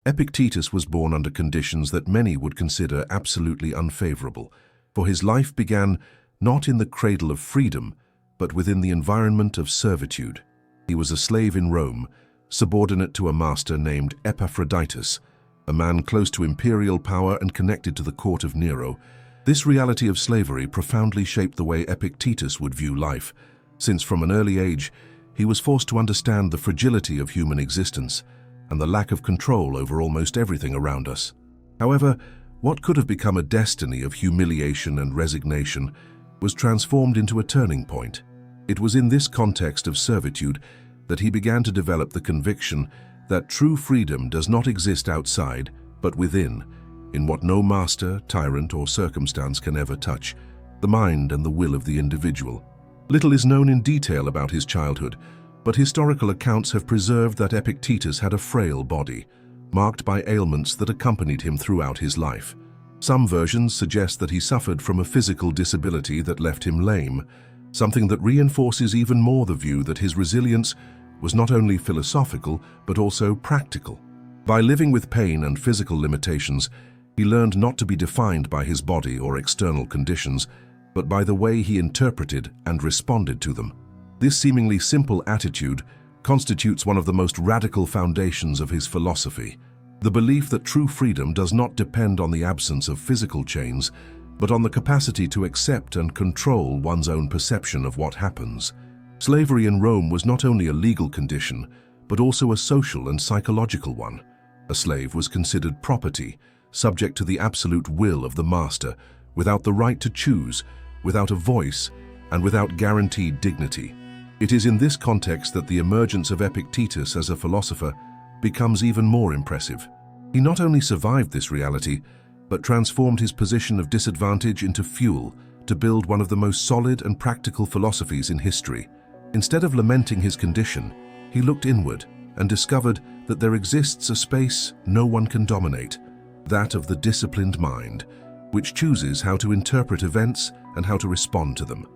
Epictetus was born under conditions that many would consider absolutely unfavorable, for his life began not in the cradle of freedom, but within the environment of servitude. He was a slave in Rome, subordinate to a master named Epictetus, a man close to imperial power and connected to the court of Nero. This reality of slavery profoundly shaped the way Epictetus would view life, since from an early age he was forced to understand the fragility of human existence and the lack of control over almost everything around us. However, what could have become a destiny of humiliation and resignation was transformed into a turning point. It was in this context of servitude that he began to develop the conviction that true freedom does not exist outside, but within, in what no master, tyrant, or circumstance can ever touch, the mind and the will of the individual. Little is known in detail about his childhood, but historical accounts have preserved that Epictetus had a frail body, marked by ailments that accompanied him throughout his life. Some versions suggest that he suffered from a physical disability that left him lame, something that reinforces even more the view that his resilience was not only philosophical but also practical. By living with pain and physical limitations, he learned not to be defined by his body or external conditions, but by the way he interpreted and responded to them. This seemingly simple attitude constitutes one of the most radical foundations of his philosophy, the belief that true freedom does not depend on the absence of physical chains, but on the capacity to accept and control one's own perception of what happens. Slavery in Rome was not only a legal condition, but also a social and psychological one. A slave was considered property, subject to the absolute will of the master, without the right to choose, without a voice, and without guaranteed dignity. It is in this context that the emergence of Epictetus as a philosopher becomes even more impressive. He not only survived this reality, but transformed his position of disadvantage into fuel to build one of the most solid and practical philosophies in history. Instead of lamenting his condition, he looked inward and discovered that there exists a space no one can dominate, that of the disciplined mind, which chooses how to interpret events and how to respond to them.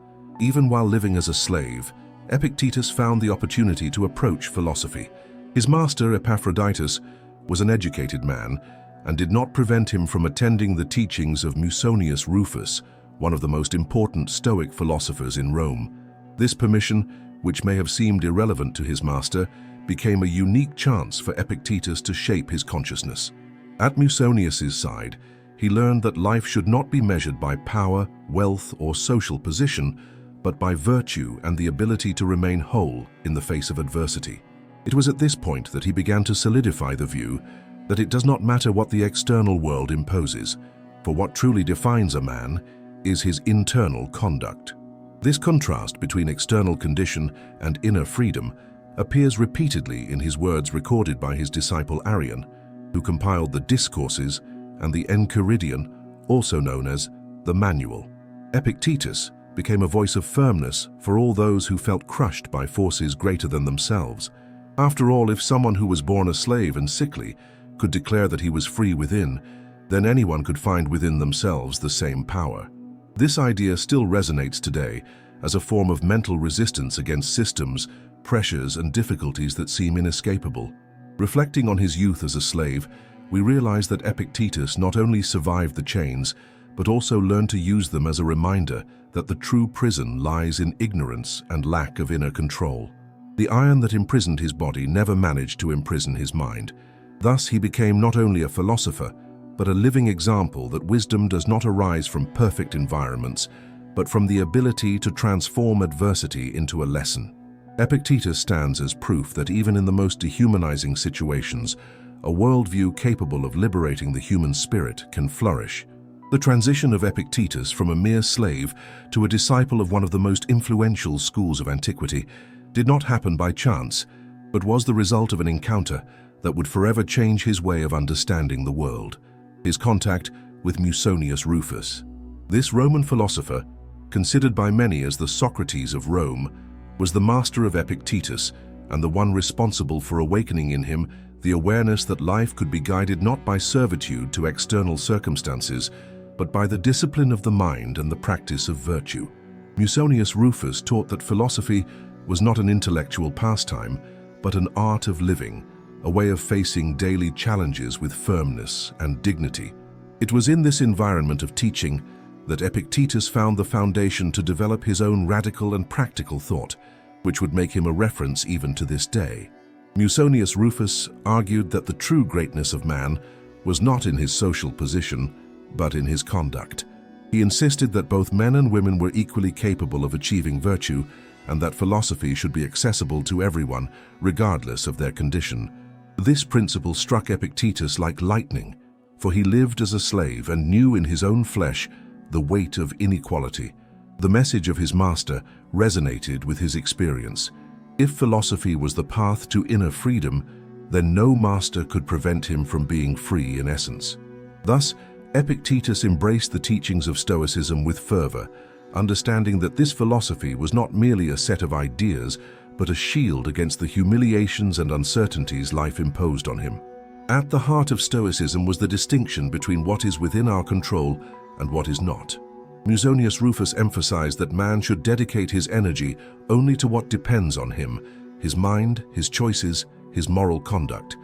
Even while living as a slave, Epictetus found the opportunity to approach philosophy. His master, Epictetus, was an educated man and did not prevent him from attending the teachings of Musonius Rufus, one of the most important Stoic philosophers in Rome. This permission, which may have seemed irrelevant to his master, became a unique chance for Epictetus to shape his consciousness. At Musonius's side, he learned that life should not be measured by power, wealth, or social position, but by virtue and the ability to remain whole in the face of adversity. It was at this point that he began to solidify the view that it does not matter what the external world imposes, for what truly defines a man is his internal conduct. This contrast between external condition and inner freedom appears repeatedly in his words recorded by his disciple Arrian, who compiled the Discourses and the Enchiridion, also known as the Manual. Epictetus became a voice of firmness for all those who felt crushed by forces greater than themselves. After all, if someone who was born a slave and sickly could declare that he was free within, then anyone could find within themselves the same power. This idea still resonates today as a form of mental resistance against systems, pressures, and difficulties that seem inescapable. Reflecting on his youth as a slave, we realize that Epictetus not only survived the chains, but also learned to use them as a reminder that the true prison lies in ignorance and lack of inner control. The iron that imprisoned his body never managed to imprison his mind. Thus, he became not only a philosopher, but a living example that wisdom does not arise from perfect environments, but from the ability to transform adversity into a lesson. Epictetus stands as proof that even in the most dehumanizing situations, a worldview capable of liberating the human spirit can flourish. The transition of Epictetus from a mere slave to a disciple of one of the most influential schools of antiquity did not happen by chance, but was the result of an encounter that would forever change his way of understanding the world. His contact with Musonius Rufus. This Roman philosopher, considered by many as the Socrates of Rome, was the master of Epictetus and the one responsible for awakening in him the awareness that life could be guided not by servitude to external circumstances, but by the discipline of the mind and the practice of virtue. Musonius Rufus taught that philosophy was not an intellectual pastime, but an art of living, a way of facing daily challenges with firmness and dignity. It was in this environment of teaching that Epictetus found the foundation to develop his own radical and practical thought, which would make him a reference even to this day. Musonius Rufus argued that the true greatness of man was not in his social position, but in his conduct. He insisted that both men and women were equally capable of achieving virtue, and that philosophy should be accessible to everyone, regardless of their condition. This principle struck Epictetus like lightning, for he lived as a slave and knew in his own flesh the weight of inequality. The message of his master resonated with his experience. If philosophy was the path to inner freedom, then no master could prevent him from being free in essence. Thus, Epictetus embraced the teachings of Stoicism with fervor, understanding that this philosophy was not merely a set of ideas, but a shield against the humiliations and uncertainties life imposed on him. At the heart of Stoicism was the distinction between what is within our control and what is not. Musonius Rufus emphasized that man should dedicate his energy only to what depends on him, his mind, his choices, his moral conduct,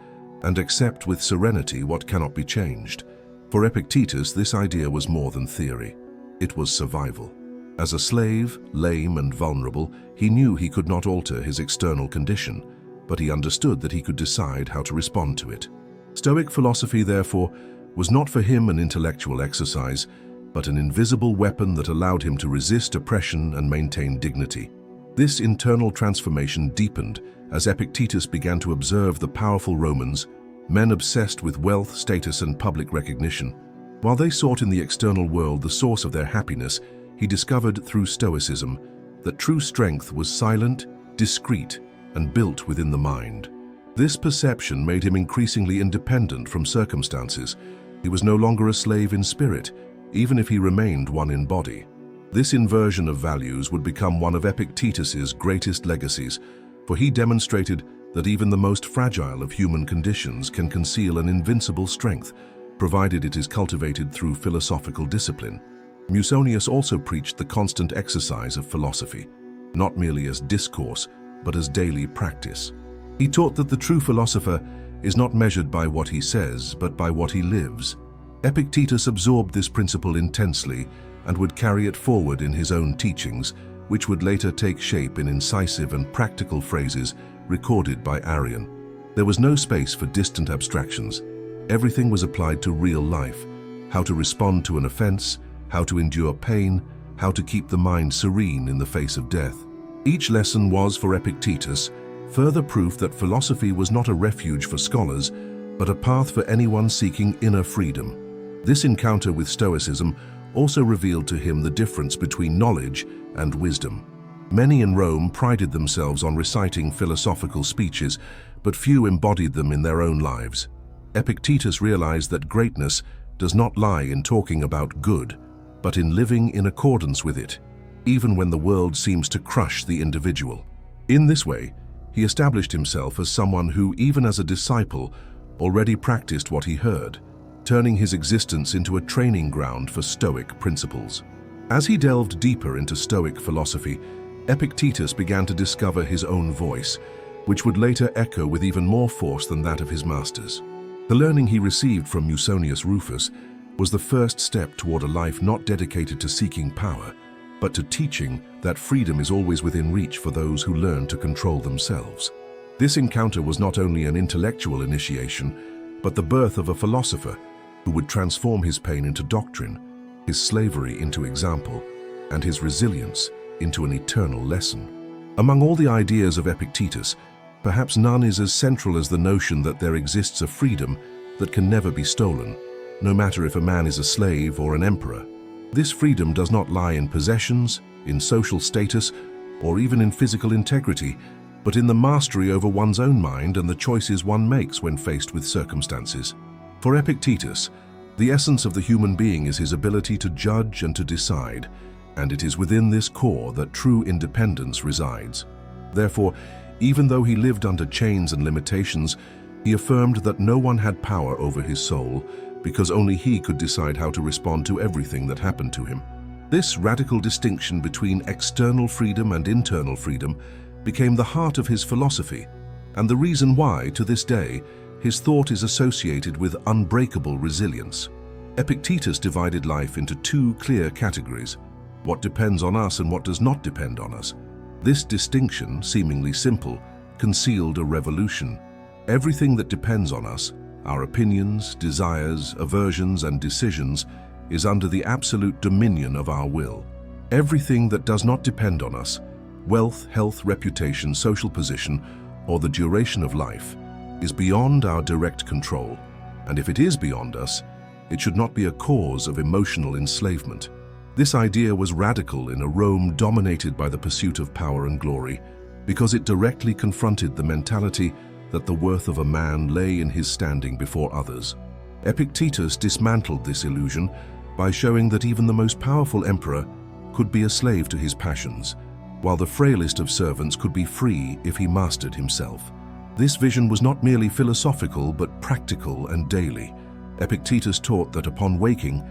and accept with serenity what cannot be changed. For Epictetus, this idea was more than theory. It was survival. As a slave, lame and vulnerable, he knew he could not alter his external condition, but he understood that he could decide how to respond to it. Stoic philosophy, therefore, was not for him an intellectual exercise, but an invisible weapon that allowed him to resist oppression and maintain dignity. This internal transformation deepened as Epictetus began to observe the powerful Romans, men obsessed with wealth, status, and public recognition. While they sought in the external world the source of their happiness, he discovered through Stoicism that true strength was silent, discreet, and built within the mind. This perception made him increasingly independent from circumstances. He was no longer a slave in spirit, even if he remained one in body. This inversion of values would become one of Epictetus's greatest legacies, for he demonstrated that even the most fragile of human conditions can conceal an invincible strength, provided it is cultivated through philosophical discipline. Musonius also preached the constant exercise of philosophy, not merely as discourse, but as daily practice. He taught that the true philosopher is not measured by what he says, but by what he lives. Epictetus absorbed this principle intensely and would carry it forward in his own teachings, which would later take shape in incisive and practical phrases recorded by Arrian. There was no space for distant abstractions. Everything was applied to real life: how to respond to an offense, how to endure pain, how to keep the mind serene in the face of death. Each lesson was, for Epictetus, further proof that philosophy was not a refuge for scholars, but a path for anyone seeking inner freedom. This encounter with Stoicism also revealed to him the difference between knowledge and wisdom. Many in Rome prided themselves on reciting philosophical speeches, but few embodied them in their own lives. Epictetus realized that greatness does not lie in talking about good, but in living in accordance with it, even when the world seems to crush the individual. In this way, he established himself as someone who, even as a disciple, already practiced what he heard, turning his existence into a training ground for Stoic principles. As he delved deeper into Stoic philosophy, Epictetus began to discover his own voice, which would later echo with even more force than that of his masters. The learning he received from Musonius Rufus was the first step toward a life not dedicated to seeking power, but to teaching that freedom is always within reach for those who learn to control themselves. This encounter was not only an intellectual initiation, but the birth of a philosopher who would transform his pain into doctrine, his slavery into example, and his resilience into an eternal lesson. Among all the ideas of Epictetus, perhaps none is as central as the notion that there exists a freedom that can never be stolen, no matter if a man is a slave or an emperor. This freedom does not lie in possessions, in social status, or even in physical integrity, but in the mastery over one's own mind and the choices one makes when faced with circumstances. For Epictetus, the essence of the human being is his ability to judge and to decide, and it is within this core that true independence resides. Therefore, even though he lived under chains and limitations, he affirmed that no one had power over his soul, because only he could decide how to respond to everything that happened to him. This radical distinction between external freedom and internal freedom became the heart of his philosophy, And the reason why, to this day, his thought is associated with unbreakable resilience. Epictetus divided life into two clear categories: what depends on us and what does not depend on us. This distinction, seemingly simple, concealed a revolution. Everything that depends on us, our opinions, desires, aversions, and decisions, is under the absolute dominion of our will. Everything that does not depend on us, wealth, health, reputation, social position, or the duration of life, is beyond our direct control. And if it is beyond us, it should not be a cause of emotional enslavement. This idea was radical in a Rome dominated by the pursuit of power and glory, because it directly confronted the mentality that the worth of a man lay in his standing before others. Epictetus dismantled this illusion by showing that even the most powerful emperor could be a slave to his passions, while the frailest of servants could be free if he mastered himself. This vision was not merely philosophical but practical and daily. Epictetus taught that upon waking,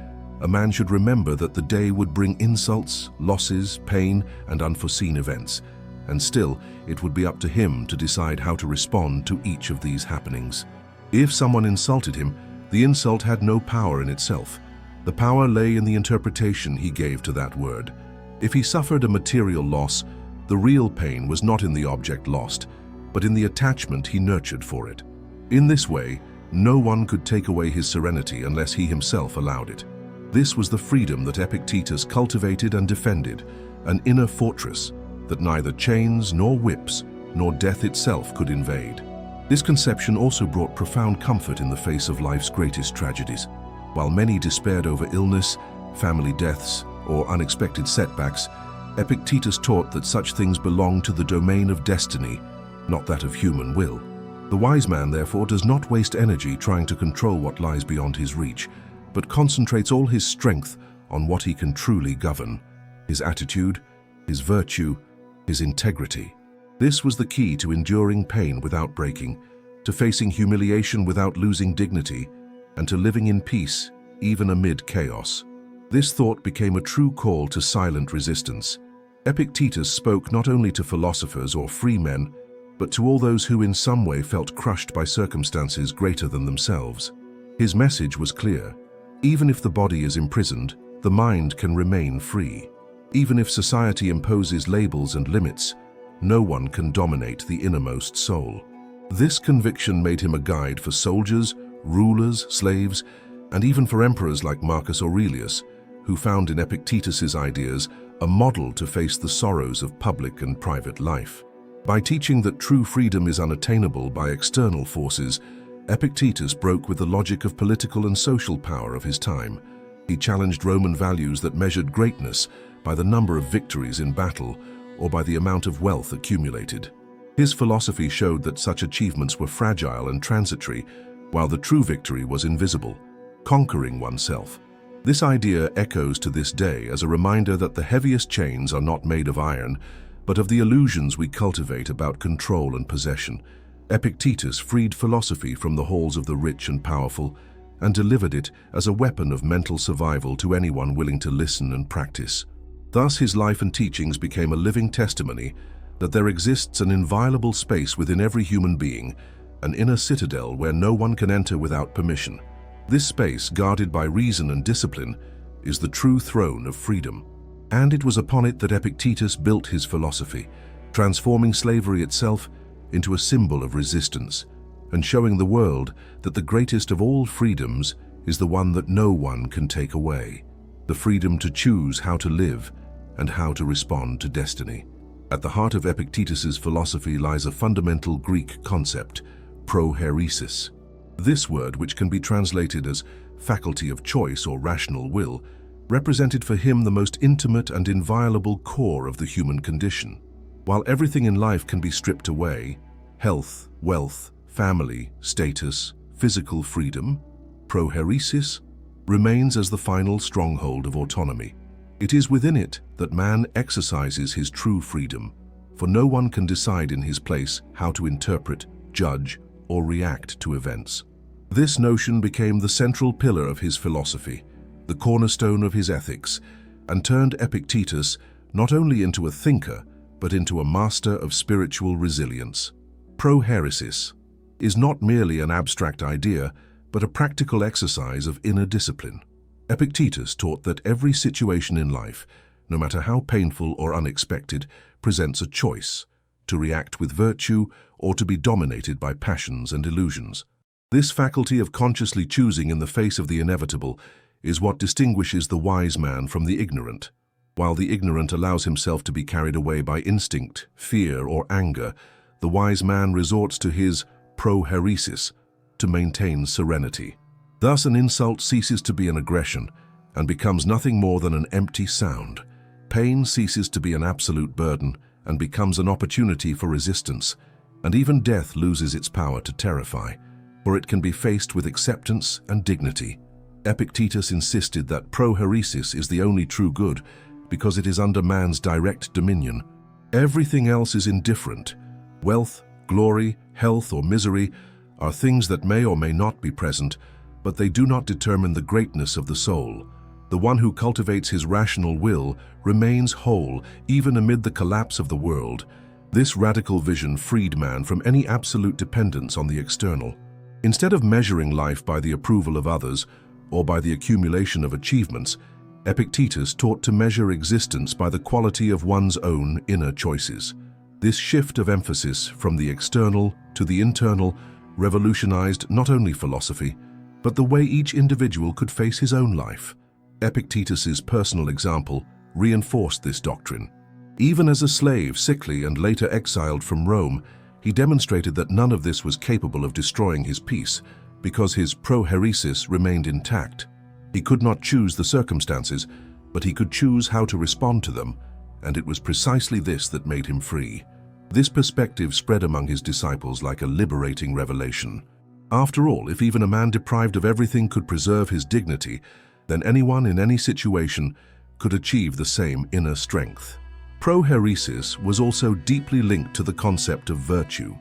a man should remember that the day would bring insults, losses, pain, and unforeseen events, and still it would be up to him to decide how to respond to each of these happenings. If someone insulted him, the insult had no power in itself. The power lay in the interpretation he gave to that word. If he suffered a material loss, the real pain was not in the object lost, but in the attachment he nurtured for it. In this way, no one could take away his serenity unless he himself allowed it. This was the freedom that Epictetus cultivated and defended, an inner fortress that neither chains nor whips nor death itself could invade. This conception also brought profound comfort in the face of life's greatest tragedies. While many despaired over illness, family deaths, or unexpected setbacks, Epictetus taught that such things belong to the domain of destiny, not that of human will. The wise man, therefore, does not waste energy trying to control what lies beyond his reach, but concentrates all his strength on what he can truly govern: his attitude, his virtue, his integrity. This was the key to enduring pain without breaking, to facing humiliation without losing dignity, and to living in peace, even amid chaos. This thought became a true call to silent resistance. Epictetus spoke not only to philosophers or free men, but to all those who in some way felt crushed by circumstances greater than themselves. His message was clear: even if the body is imprisoned, the mind can remain free. Even if society imposes labels and limits, no one can dominate the innermost soul. This conviction made him a guide for soldiers, rulers, slaves, and even for emperors like Marcus Aurelius, who found in Epictetus's ideas a model to face the sorrows of public and private life. By teaching that true freedom is unattainable by external forces, Epictetus broke with the logic of political and social power of his time. He challenged Roman values that measured greatness by the number of victories in battle or by the amount of wealth accumulated. His philosophy showed that such achievements were fragile and transitory, while the true victory was invisible, conquering oneself. This idea echoes to this day as a reminder that the heaviest chains are not made of iron, but of the illusions we cultivate about control and possession. Epictetus freed philosophy from the halls of the rich and powerful and delivered it as a weapon of mental survival to anyone willing to listen and practice. Thus, his life and teachings became a living testimony that there exists an inviolable space within every human being, an inner citadel where no one can enter without permission. This space, guarded by reason and discipline, is the true throne of freedom. And it was upon it that Epictetus built his philosophy, transforming slavery itself into a symbol of resistance, and showing the world that the greatest of all freedoms is the one that no one can take away: the freedom to choose how to live and how to respond to destiny. At the heart of Epictetus's philosophy lies a fundamental Greek concept: prohairesis. This word, which can be translated as faculty of choice or rational will, represented for him the most intimate and inviolable core of the human condition. While everything in life can be stripped away, health, wealth, family, status, physical freedom, prohairesis remains as the final stronghold of autonomy. It is within it that man exercises his true freedom, for no one can decide in his place how to interpret, judge, or react to events. This notion became the central pillar of his philosophy, the cornerstone of his ethics, and turned Epictetus not only into a thinker, but into a master of spiritual resilience. Proheresis is not merely an abstract idea, but a practical exercise of inner discipline. Epictetus taught that every situation in life, no matter how painful or unexpected, presents a choice to react with virtue or to be dominated by passions and illusions. This faculty of consciously choosing in the face of the inevitable is what distinguishes the wise man from the ignorant. While the ignorant allows himself to be carried away by instinct, fear, or anger, the wise man resorts to his proheresis to maintain serenity. Thus, an insult ceases to be an aggression and becomes nothing more than an empty sound. Pain ceases to be an absolute burden and becomes an opportunity for resistance, and even death loses its power to terrify, for it can be faced with acceptance and dignity. Epictetus insisted that proheresis is the only true good because it is under man's direct dominion. Everything else is indifferent. Wealth, glory, health, or misery are things that may or may not be present, but they do not determine the greatness of the soul. The one who cultivates his rational will remains whole even amid the collapse of the world. This radical vision freed man from any absolute dependence on the external. Instead of measuring life by the approval of others or by the accumulation of achievements, Epictetus taught to measure existence by the quality of one's own inner choices. This shift of emphasis from the external to the internal revolutionized not only philosophy, but the way each individual could face his own life. Epictetus's personal example reinforced this doctrine. Even as a slave, sickly and later exiled from Rome, he demonstrated that none of this was capable of destroying his peace, because his proheresis remained intact. He could not choose the circumstances, but he could choose how to respond to them, and it was precisely this that made him free. This perspective spread among his disciples like a liberating revelation. After all, if even a man deprived of everything could preserve his dignity, then anyone in any situation could achieve the same inner strength. Proheresis was also deeply linked to the concept of virtue.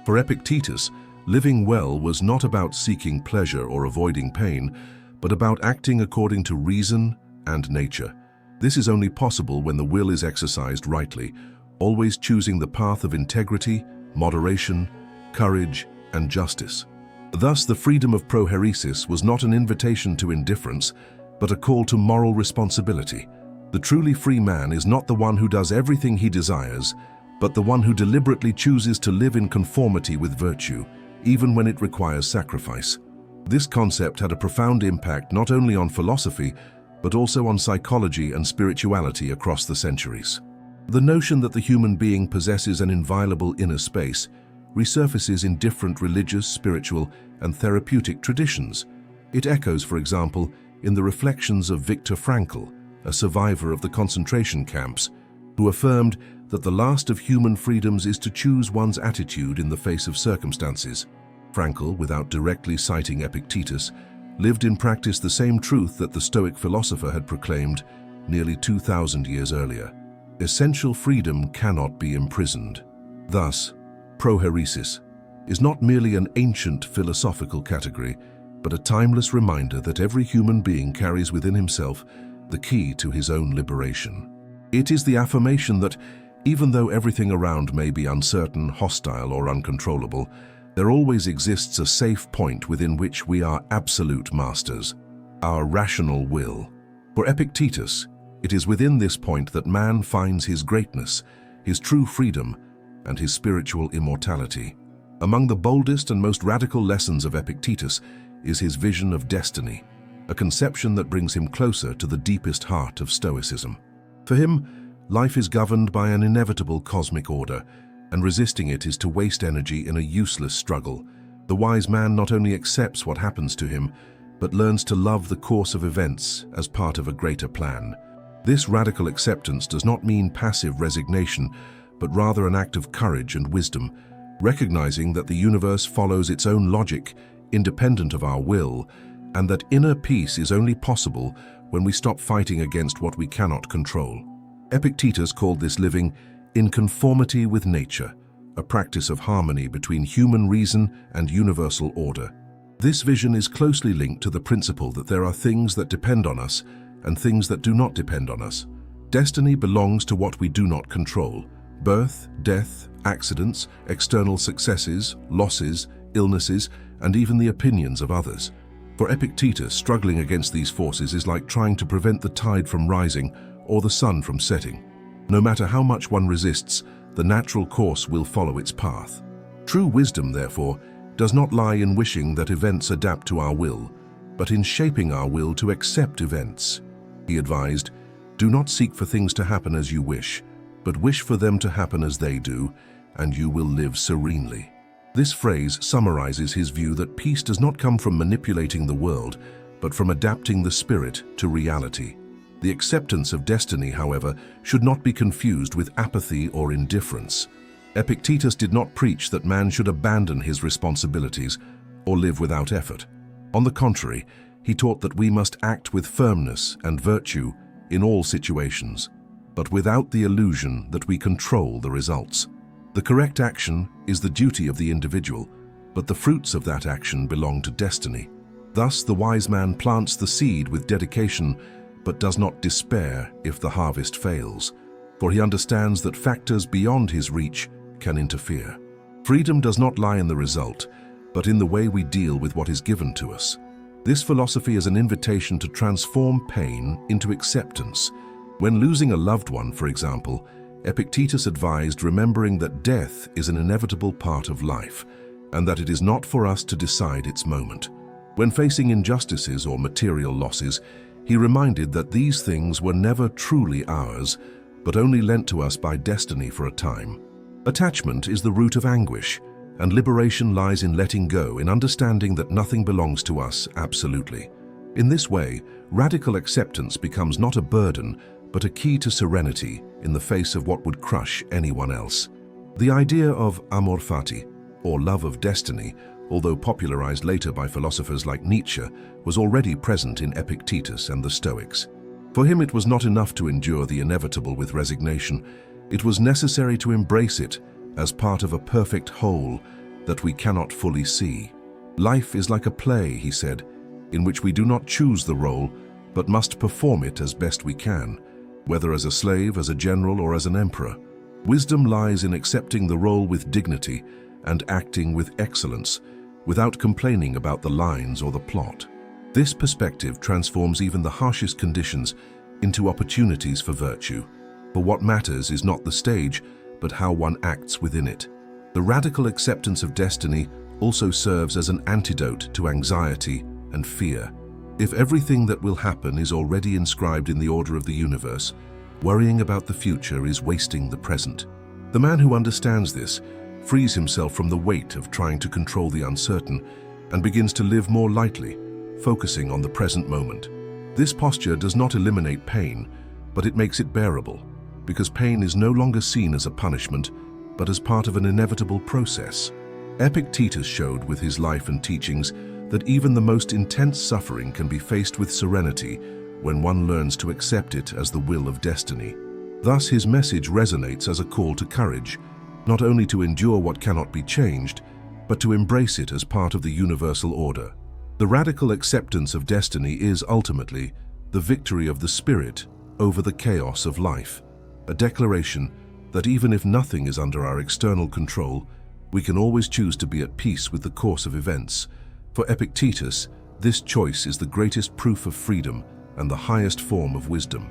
For Epictetus, living well was not about seeking pleasure or avoiding pain, but about acting according to reason and nature. This is only possible when the will is exercised rightly, always choosing the path of integrity, moderation, courage, and justice. Thus, the freedom of proheresis was not an invitation to indifference, but a call to moral responsibility. The truly free man is not the one who does everything he desires, but the one who deliberately chooses to live in conformity with virtue, even when it requires sacrifice. This concept had a profound impact not only on philosophy, but also on psychology and spirituality across the centuries. The notion that the human being possesses an inviolable inner space resurfaces in different religious, spiritual, and therapeutic traditions. It echoes, for example, in the reflections of Viktor Frankl, a survivor of the concentration camps, who affirmed that the last of human freedoms is to choose one's attitude in the face of circumstances. Frankl, without directly citing Epictetus, lived in practice the same truth that the Stoic philosopher had proclaimed nearly 2,000 years earlier. Essential freedom cannot be imprisoned. Thus, proheresis is not merely an ancient philosophical category, but a timeless reminder that every human being carries within himself the key to his own liberation. It is the affirmation that, even though everything around may be uncertain, hostile, or uncontrollable, there always exists a safe point within which we are absolute masters, our rational will. For Epictetus, it is within this point that man finds his greatness, his true freedom, and his spiritual immortality. Among the boldest and most radical lessons of Epictetus is his vision of destiny, a conception that brings him closer to the deepest heart of Stoicism. For him, life is governed by an inevitable cosmic order, and resisting it is to waste energy in a useless struggle. The wise man not only accepts what happens to him, but learns to love the course of events as part of a greater plan. This radical acceptance does not mean passive resignation, but rather an act of courage and wisdom, recognizing that the universe follows its own logic, independent of our will, and that inner peace is only possible when we stop fighting against what we cannot control. Epictetus called this living in conformity with nature, a practice of harmony between human reason and universal order. This vision is closely linked to the principle that there are things that depend on us and things that do not depend on us. Destiny belongs to what we do not control, birth, death, accidents, external successes, losses, illnesses, and even the opinions of others. For Epictetus, struggling against these forces is like trying to prevent the tide from rising or the sun from setting. No matter how much one resists, the natural course will follow its path. True wisdom, therefore, does not lie in wishing that events adapt to our will, but in shaping our will to accept events. He advised, "Do not seek for things to happen as you wish, but wish for them to happen as they do, and you will live serenely." This phrase summarizes his view that peace does not come from manipulating the world, but from adapting the spirit to reality. The acceptance of destiny, however, should not be confused with apathy or indifference. Epictetus did not preach that man should abandon his responsibilities or live without effort. On the contrary, he taught that we must act with firmness and virtue in all situations, but without the illusion that we control the results. The correct action is the duty of the individual, but the fruits of that action belong to destiny. Thus, the wise man plants the seed with dedication, but does not despair if the harvest fails, for he understands that factors beyond his reach can interfere. Freedom does not lie in the result, but in the way we deal with what is given to us. This philosophy is an invitation to transform pain into acceptance. When losing a loved one, for example, Epictetus advised remembering that death is an inevitable part of life, and that it is not for us to decide its moment. When facing injustices or material losses, he reminded that these things were never truly ours, but only lent to us by destiny for a time. Attachment is the root of anguish, and liberation lies in letting go, in understanding that nothing belongs to us absolutely. In this way, radical acceptance becomes not a burden, but a key to serenity in the face of what would crush anyone else. The idea of amor fati, or love of destiny, although popularized later by philosophers like Nietzsche, was already present in Epictetus and the Stoics. For him, it was not enough to endure the inevitable with resignation. It was necessary to embrace it as part of a perfect whole that we cannot fully see. Life is like a play, he said, in which we do not choose the role, but must perform it as best we can, whether as a slave, as a general, or as an emperor. Wisdom lies in accepting the role with dignity and acting with excellence, without complaining about the lines or the plot. This perspective transforms even the harshest conditions into opportunities for virtue. For what matters is not the stage, but how one acts within it. The radical acceptance of destiny also serves as an antidote to anxiety and fear. If everything that will happen is already inscribed in the order of the universe, worrying about the future is wasting the present. The man who understands this frees himself from the weight of trying to control the uncertain and begins to live more lightly, focusing on the present moment. This posture does not eliminate pain, but it makes it bearable, because pain is no longer seen as a punishment, but as part of an inevitable process. Epictetus showed with his life and teachings that even the most intense suffering can be faced with serenity when one learns to accept it as the will of destiny. Thus, his message resonates as a call to courage, not only to endure what cannot be changed, but to embrace it as part of the universal order. The radical acceptance of destiny is ultimately the victory of the spirit over the chaos of life, a declaration that even if nothing is under our external control, we can always choose to be at peace with the course of events. For Epictetus, this choice is the greatest proof of freedom and the highest form of wisdom.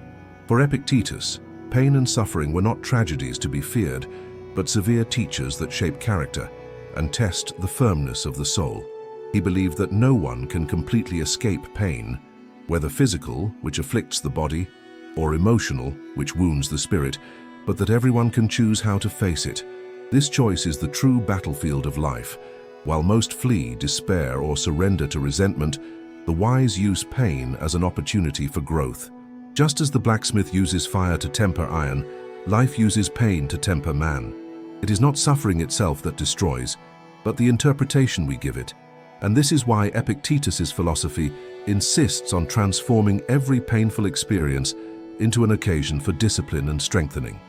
For Epictetus, pain and suffering were not tragedies to be feared, but severe teachers that shape character and test the firmness of the soul. He believed that no one can completely escape pain, whether physical, which afflicts the body, or emotional, which wounds the spirit, but that everyone can choose how to face it. This choice is the true battlefield of life. While most flee despair or surrender to resentment, the wise use pain as an opportunity for growth. Just as the blacksmith uses fire to temper iron, life uses pain to temper man. It is not suffering itself that destroys, but the interpretation we give it. And this is why Epictetus's philosophy insists on transforming every painful experience into an occasion for discipline and strengthening.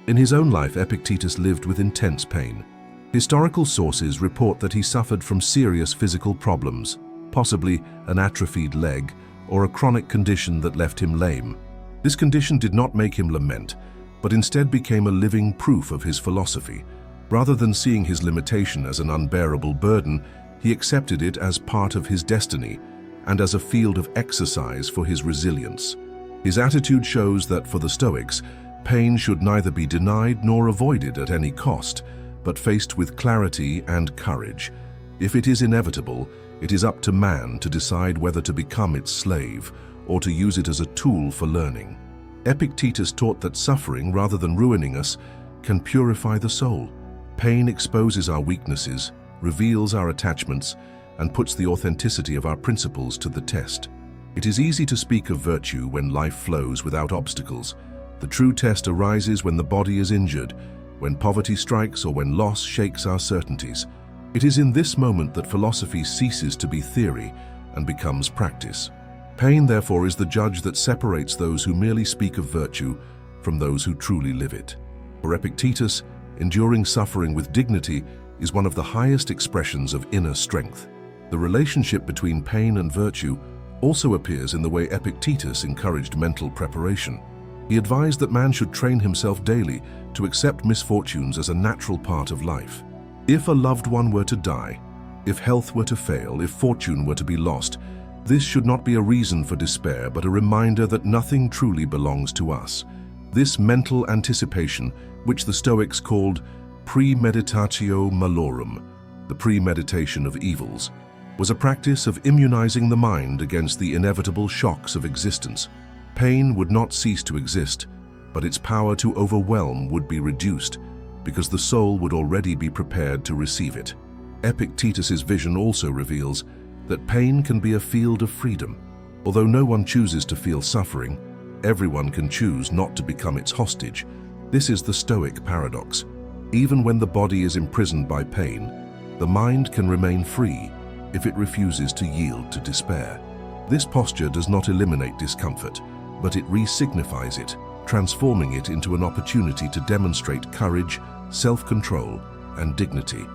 In his own life, Epictetus lived with intense pain. Historical sources report that he suffered from serious physical problems, possibly an atrophied leg or a chronic condition that left him lame. This condition did not make him lament, but instead became a living proof of his philosophy. Rather than seeing his limitation as an unbearable burden, he accepted it as part of his destiny and as a field of exercise for his resilience. His attitude shows that for the Stoics, pain should neither be denied nor avoided at any cost, but faced with clarity and courage. If it is inevitable, it is up to man to decide whether to become its slave or to use it as a tool for learning. Epictetus taught that suffering, rather than ruining us, can purify the soul. Pain exposes our weaknesses, reveals our attachments, and puts the authenticity of our principles to the test. It is easy to speak of virtue when life flows without obstacles. The true test arises when the body is injured, when poverty strikes, or when loss shakes our certainties. It is in this moment that philosophy ceases to be theory and becomes practice. Pain, therefore, is the judge that separates those who merely speak of virtue from those who truly live it. For Epictetus, enduring suffering with dignity is one of the highest expressions of inner strength. The relationship between pain and virtue also appears in the way Epictetus encouraged mental preparation. He advised that man should train himself daily to accept misfortunes as a natural part of life. If a loved one were to die, if health were to fail, if fortune were to be lost, this should not be a reason for despair, but a reminder that nothing truly belongs to us. This mental anticipation, which the Stoics called premeditatio malorum, the premeditation of evils, was a practice of immunizing the mind against the inevitable shocks of existence. Pain would not cease to exist, but its power to overwhelm would be reduced, because the soul would already be prepared to receive it. Epictetus's vision also reveals that pain can be a field of freedom. Although no one chooses to feel suffering, everyone can choose not to become its hostage. This is the Stoic paradox. Even when the body is imprisoned by pain, the mind can remain free if it refuses to yield to despair. This posture does not eliminate discomfort, but it re-signifies it, transforming it into an opportunity to demonstrate courage, self-control, and dignity.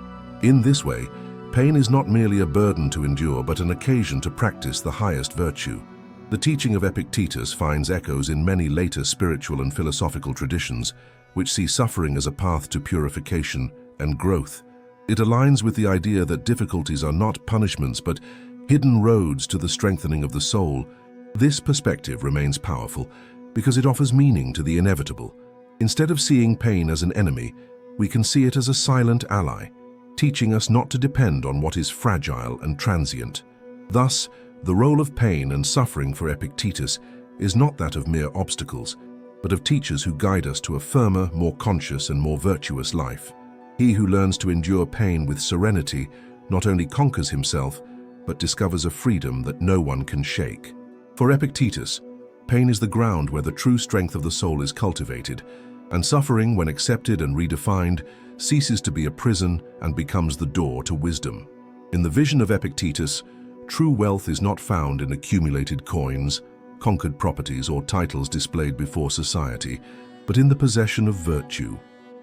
In this way, pain is not merely a burden to endure, but an occasion to practice the highest virtue. The teaching of Epictetus finds echoes in many later spiritual and philosophical traditions, which see suffering as a path to purification and growth. It aligns with the idea that difficulties are not punishments, but hidden roads to the strengthening of the soul. This perspective remains powerful because it offers meaning to the inevitable. Instead of seeing pain as an enemy, we can see it as a silent ally, teaching us not to depend on what is fragile and transient. Thus, the role of pain and suffering for Epictetus is not that of mere obstacles, but of teachers who guide us to a firmer, more conscious and more virtuous life. He who learns to endure pain with serenity not only conquers himself, but discovers a freedom that no one can shake. For Epictetus, pain is the ground where the true strength of the soul is cultivated, and suffering, when accepted and redefined, ceases to be a prison and becomes the door to wisdom. In the vision of Epictetus, true wealth is not found in accumulated coins, conquered properties, or titles displayed before society, but in the possession of virtue.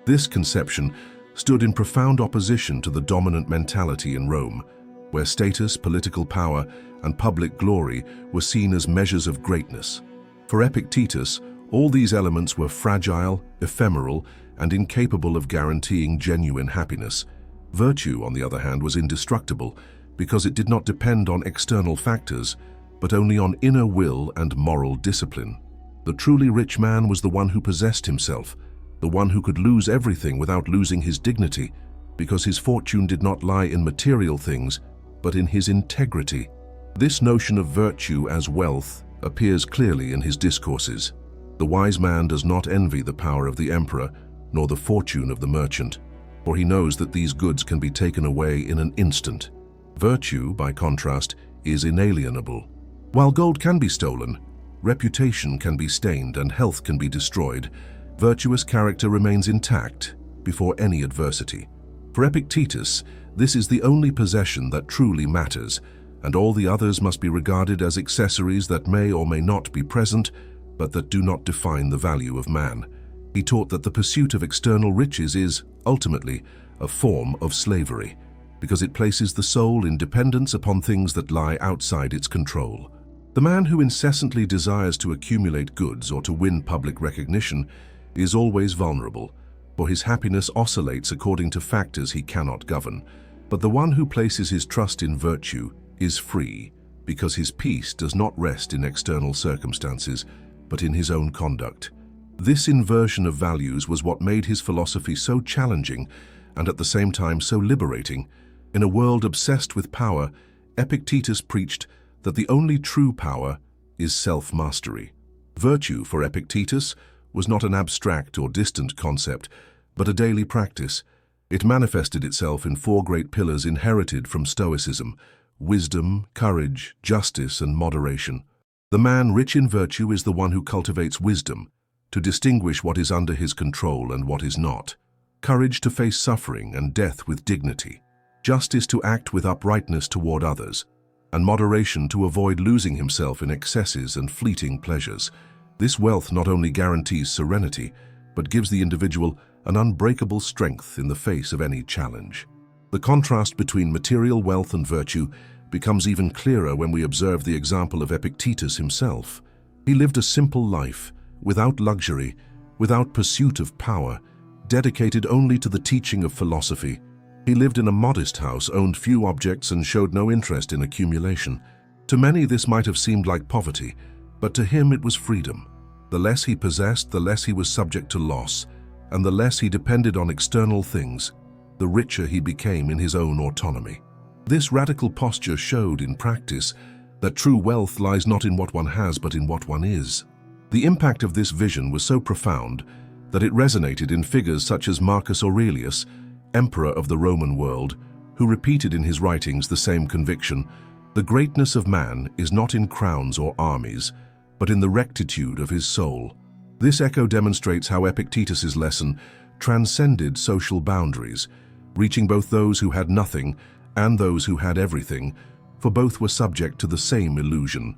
This conception stood in profound opposition to the dominant mentality in Rome, where status, political power, and public glory were seen as measures of greatness. For Epictetus, all these elements were fragile, ephemeral, and incapable of guaranteeing genuine happiness. Virtue, on the other hand, was indestructible because it did not depend on external factors, but only on inner will and moral discipline. The truly rich man was the one who possessed himself, the one who could lose everything without losing his dignity, because his fortune did not lie in material things, but in his integrity. This notion of virtue as wealth appears clearly in his discourses. The wise man does not envy the power of the emperor, nor the fortune of the merchant, for he knows that these goods can be taken away in an instant. Virtue, by contrast, is inalienable. While gold can be stolen, reputation can be stained, and health can be destroyed, virtuous character remains intact before any adversity. For Epictetus, this is the only possession that truly matters, and all the others must be regarded as accessories that may or may not be present, but that do not define the value of man. He taught that the pursuit of external riches is, ultimately, a form of slavery, because it places the soul in dependence upon things that lie outside its control. The man who incessantly desires to accumulate goods or to win public recognition is always vulnerable, for his happiness oscillates according to factors he cannot govern. But the one who places his trust in virtue is free, because his peace does not rest in external circumstances, but in his own conduct. This inversion of values was what made his philosophy so challenging and at the same time so liberating. In a world obsessed with power, Epictetus preached that the only true power is self-mastery. Virtue, for Epictetus, was not an abstract or distant concept, but a daily practice. It manifested itself in four great pillars inherited from Stoicism: wisdom, courage, justice, and moderation. The man rich in virtue is the one who cultivates wisdom, to distinguish what is under his control and what is not; courage to face suffering and death with dignity; justice to act with uprightness toward others; and moderation to avoid losing himself in excesses and fleeting pleasures. This wealth not only guarantees serenity, but gives the individual an unbreakable strength in the face of any challenge. The contrast between material wealth and virtue becomes even clearer when we observe the example of Epictetus himself. He lived a simple life, without luxury, without pursuit of power, dedicated only to the teaching of philosophy. He lived in a modest house, owned few objects, and showed no interest in accumulation. To many this might have seemed like poverty, but to him it was freedom. The less he possessed, the less he was subject to loss, and the less he depended on external things, the richer he became in his own autonomy. This radical posture showed in practice that true wealth lies not in what one has, but in what one is. The impact of this vision was so profound that it resonated in figures such as Marcus Aurelius, emperor of the Roman world, who repeated in his writings the same conviction: the greatness of man is not in crowns or armies, but in the rectitude of his soul. This echo demonstrates how Epictetus's lesson transcended social boundaries, reaching both those who had nothing and those who had everything, for both were subject to the same illusion,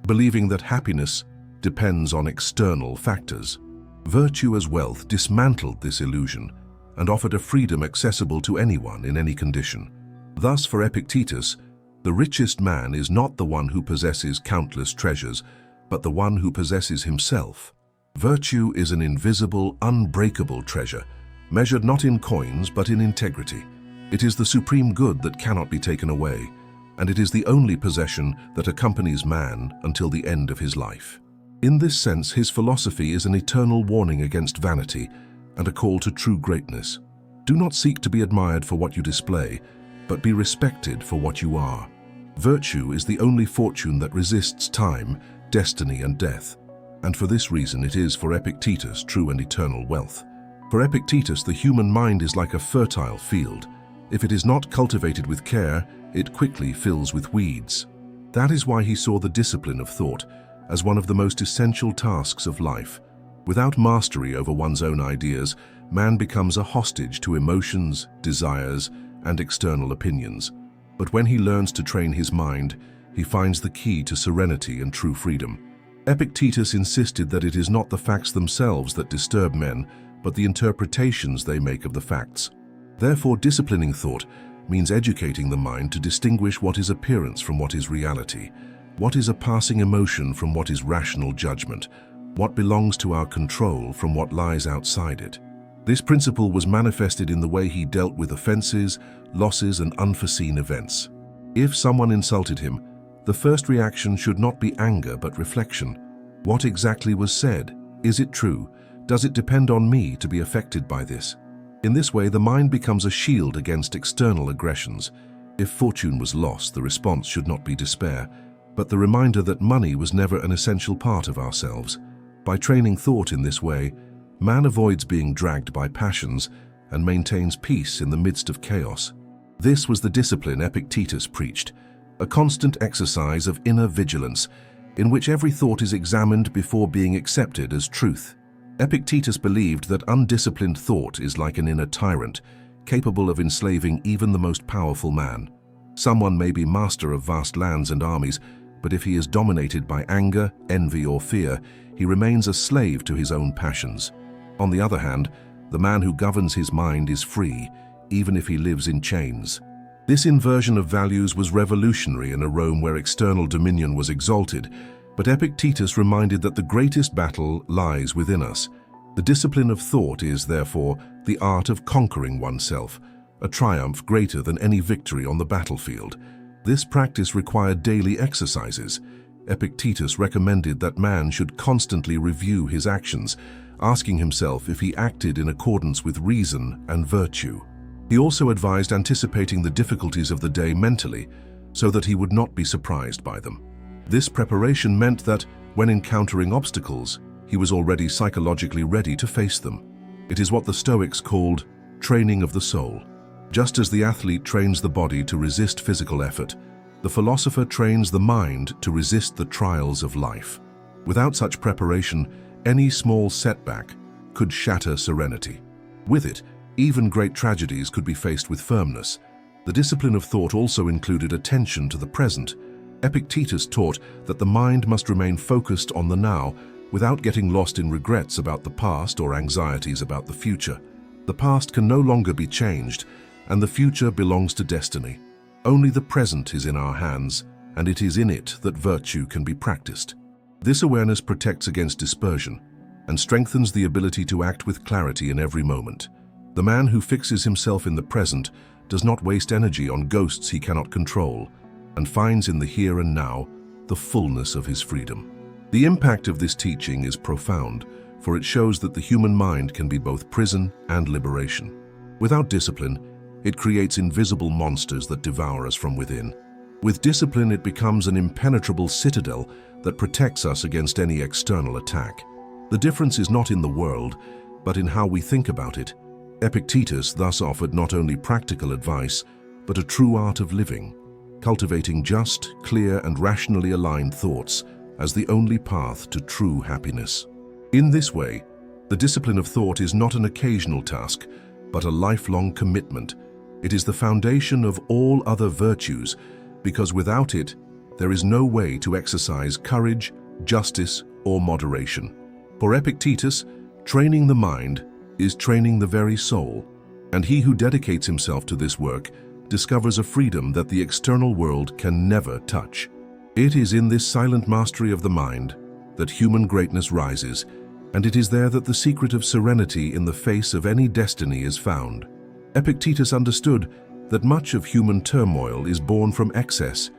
believing that happiness depends on external factors. Virtue as wealth dismantled this illusion and offered a freedom accessible to anyone in any condition. Thus, for Epictetus, the richest man is not the one who possesses countless treasures, but the one who possesses himself. Virtue is an invisible, unbreakable treasure, measured not in coins but in integrity. It is the supreme good that cannot be taken away, and it is the only possession that accompanies man until the end of his life. In this sense, his philosophy is an eternal warning against vanity and a call to true greatness. Do not seek to be admired for what you display, but be respected for what you are. Virtue is the only fortune that resists time, destiny, and death, and for this reason it is for Epictetus true and eternal wealth. For Epictetus, the human mind is like a fertile field. If it is not cultivated with care, it quickly fills with weeds. That is why he saw the discipline of thought as one of the most essential tasks of life. Without mastery over one's own ideas, man becomes a hostage to emotions, desires, and external opinions. But when he learns to train his mind, he finds the key to serenity and true freedom. Epictetus insisted that it is not the facts themselves that disturb men, but the interpretations they make of the facts. Therefore, disciplining thought means educating the mind to distinguish what is appearance from what is reality, what is a passing emotion from what is rational judgment, what belongs to our control from what lies outside it. This principle was manifested in the way he dealt with offenses, losses, and unforeseen events. If someone insulted him, the first reaction should not be anger but reflection. What exactly was said? Is it true? Does it depend on me to be affected by this? In this way, the mind becomes a shield against external aggressions. If fortune was lost, the response should not be despair, but the reminder that money was never an essential part of ourselves. By training thought in this way, man avoids being dragged by passions and maintains peace in the midst of chaos. This was the discipline Epictetus preached, a constant exercise of inner vigilance, in which every thought is examined before being accepted as truth. Epictetus believed that undisciplined thought is like an inner tyrant, capable of enslaving even the most powerful man. Someone may be master of vast lands and armies, but if he is dominated by anger, envy, or fear, he remains a slave to his own passions. On the other hand, the man who governs his mind is free, even if he lives in chains. This inversion of values was revolutionary in a Rome where external dominion was exalted, but Epictetus reminded that the greatest battle lies within us. The discipline of thought is, therefore, the art of conquering oneself, a triumph greater than any victory on the battlefield. This practice required daily exercises. Epictetus recommended that man should constantly review his actions, asking himself if he acted in accordance with reason and virtue. He also advised anticipating the difficulties of the day mentally, so that he would not be surprised by them. This preparation meant that, when encountering obstacles, he was already psychologically ready to face them. It is what the Stoics called training of the soul. Just as the athlete trains the body to resist physical effort, the philosopher trains the mind to resist the trials of life. Without such preparation, any small setback could shatter serenity. With it, even great tragedies could be faced with firmness. The discipline of thought also included attention to the present. Epictetus taught that the mind must remain focused on the now, without getting lost in regrets about the past or anxieties about the future. The past can no longer be changed, and the future belongs to destiny. Only the present is in our hands, and it is in it that virtue can be practiced. This awareness protects against dispersion and strengthens the ability to act with clarity in every moment. The man who fixes himself in the present does not waste energy on ghosts he cannot control, and finds in the here and now the fullness of his freedom. The impact of this teaching is profound, for it shows that the human mind can be both prison and liberation. Without discipline, it creates invisible monsters that devour us from within. With discipline, it becomes an impenetrable citadel that protects us against any external attack. The difference is not in the world, but in how we think about it. Epictetus thus offered not only practical advice, but a true art of living, cultivating just, clear, and rationally aligned thoughts as the only path to true happiness. In this way, the discipline of thought is not an occasional task, but a lifelong commitment. It is the foundation of all other virtues, because without it, there is no way to exercise courage, justice, or moderation. For Epictetus, training the mind is training the very soul, and he who dedicates himself to this work discovers a freedom that the external world can never touch. It is in this silent mastery of the mind that human greatness rises, and it is there that the secret of serenity in the face of any destiny is found. Epictetus understood that much of human turmoil is born from excess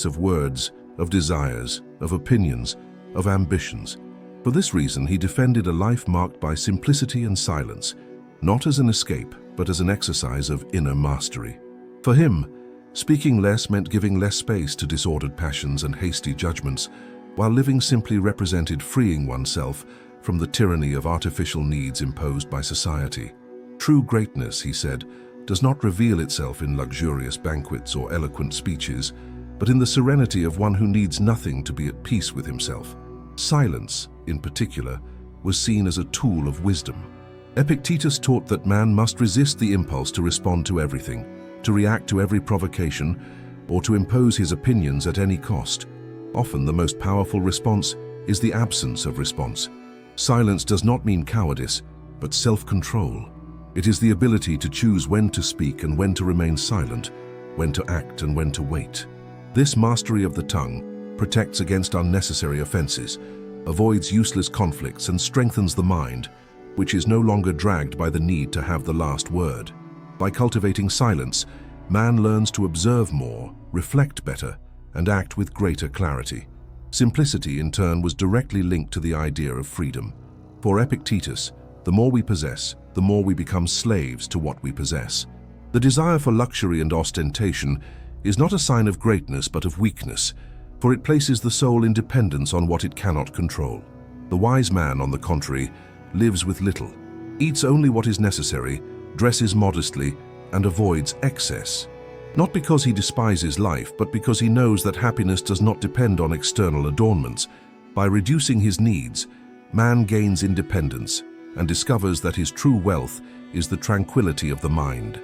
of words, of desires, of opinions, of ambitions. For this reason, he defended a life marked by simplicity and silence, not as an escape, but as an exercise of inner mastery. For him, speaking less meant giving less space to disordered passions and hasty judgments, while living simply represented freeing oneself from the tyranny of artificial needs imposed by society. True greatness, he said, does not reveal itself in luxurious banquets or eloquent speeches, but in the serenity of one who needs nothing to be at peace with himself. Silence, in particular, was seen as a tool of wisdom. Epictetus taught that man must resist the impulse to respond to everything, to react to every provocation, or to impose his opinions at any cost. Often the most powerful response is the absence of response. Silence does not mean cowardice, but self-control. It is the ability to choose when to speak and when to remain silent, when to act and when to wait. This mastery of the tongue protects against unnecessary offenses, avoids useless conflicts, and strengthens the mind, which is no longer dragged by the need to have the last word. By cultivating silence, man learns to observe more, reflect better, and act with greater clarity. Simplicity, in turn, was directly linked to the idea of freedom. For Epictetus, the more we possess, the more we become slaves to what we possess. The desire for luxury and ostentation is not a sign of greatness but of weakness, for it places the soul in dependence on what it cannot control. The wise man, on the contrary, lives with little, eats only what is necessary, dresses modestly, and avoids excess. Not because he despises life, but because he knows that happiness does not depend on external adornments. By reducing his needs, man gains independence and discovers that his true wealth is the tranquility of the mind.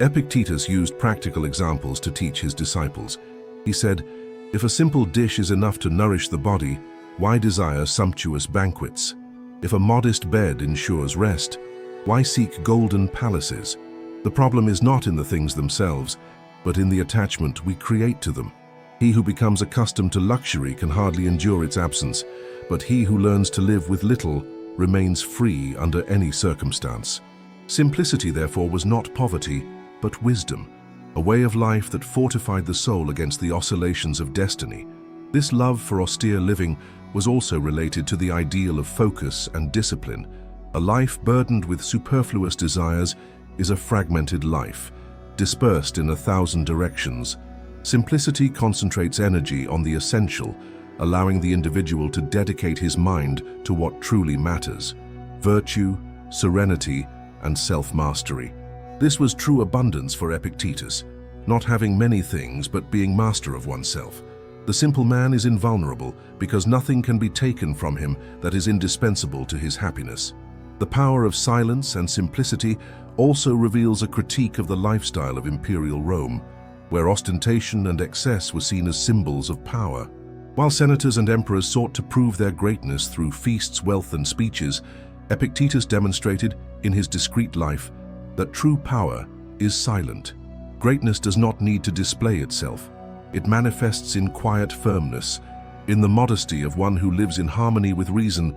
Epictetus used practical examples to teach his disciples. He said, "If a simple dish is enough to nourish the body, why desire sumptuous banquets? If a modest bed ensures rest, why seek golden palaces?" The problem is not in the things themselves, but in the attachment we create to them. He who becomes accustomed to luxury can hardly endure its absence, but he who learns to live with little remains free under any circumstance. Simplicity, therefore, was not poverty, but wisdom, a way of life that fortified the soul against the oscillations of destiny. This love for austere living was also related to the ideal of focus and discipline. A life burdened with superfluous desires is a fragmented life, dispersed in 1,000 directions. Simplicity concentrates energy on the essential, allowing the individual to dedicate his mind to what truly matters: virtue, serenity, and self-mastery. This was true abundance for Epictetus, not having many things but being master of oneself. The simple man is invulnerable because nothing can be taken from him that is indispensable to his happiness. The power of silence and simplicity also reveals a critique of the lifestyle of imperial Rome, where ostentation and excess were seen as symbols of power. While senators and emperors sought to prove their greatness through feasts, wealth, and speeches, Epictetus demonstrated in his discreet life that true power is silent. Greatness does not need to display itself. It manifests in quiet firmness, in the modesty of one who lives in harmony with reason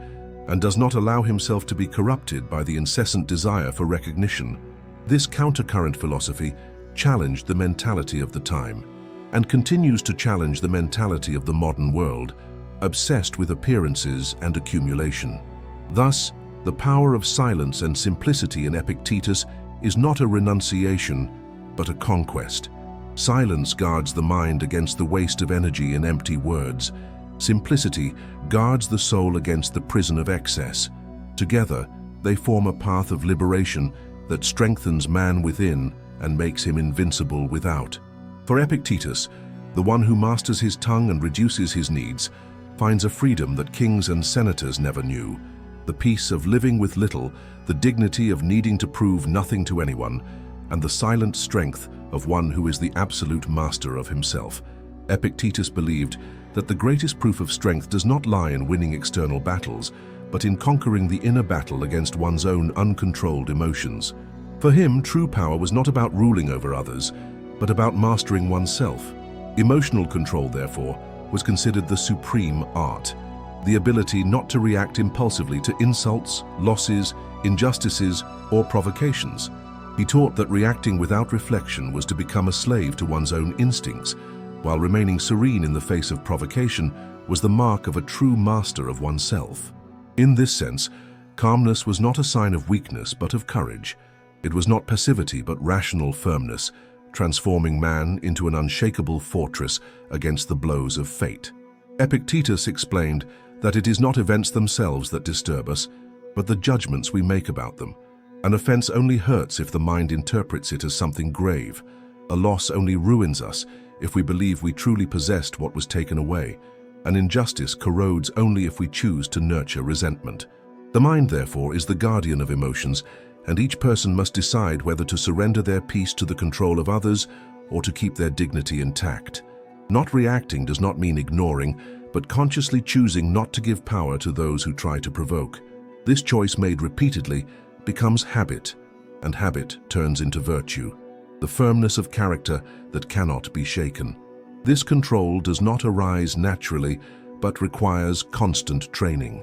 and does not allow himself to be corrupted by the incessant desire for recognition. This countercurrent philosophy challenged the mentality of the time and continues to challenge the mentality of the modern world, obsessed with appearances and accumulation. Thus, the power of silence and simplicity in Epictetus is not a renunciation, but a conquest. Silence guards the mind against the waste of energy in empty words. Simplicity guards the soul against the prison of excess. Together, they form a path of liberation that strengthens man within and makes him invincible without. For Epictetus, the one who masters his tongue and reduces his needs finds a freedom that kings and senators never knew: the peace of living with little, the dignity of needing to prove nothing to anyone, and the silent strength of one who is the absolute master of himself. Epictetus believed that the greatest proof of strength does not lie in winning external battles, but in conquering the inner battle against one's own uncontrolled emotions. For him, true power was not about ruling over others, but about mastering oneself. Emotional control, therefore, was considered the supreme art, the ability not to react impulsively to insults, losses, injustices, or provocations. He taught that reacting without reflection was to become a slave to one's own instincts, while remaining serene in the face of provocation was the mark of a true master of oneself. In this sense, calmness was not a sign of weakness but of courage. It was not passivity but rational firmness, transforming man into an unshakable fortress against the blows of fate. Epictetus explained that it is not events themselves that disturb us, but the judgments we make about them. An offense only hurts if the mind interprets it as something grave. A loss only ruins us if we believe we truly possessed what was taken away. An injustice corrodes only if we choose to nurture resentment. The mind, therefore, is the guardian of emotions, and each person must decide whether to surrender their peace to the control of others or to keep their dignity intact. Not reacting does not mean ignoring, but consciously choosing not to give power to those who try to provoke. This choice, made repeatedly, becomes habit, and habit turns into virtue, the firmness of character that cannot be shaken. This control does not arise naturally, but requires constant training.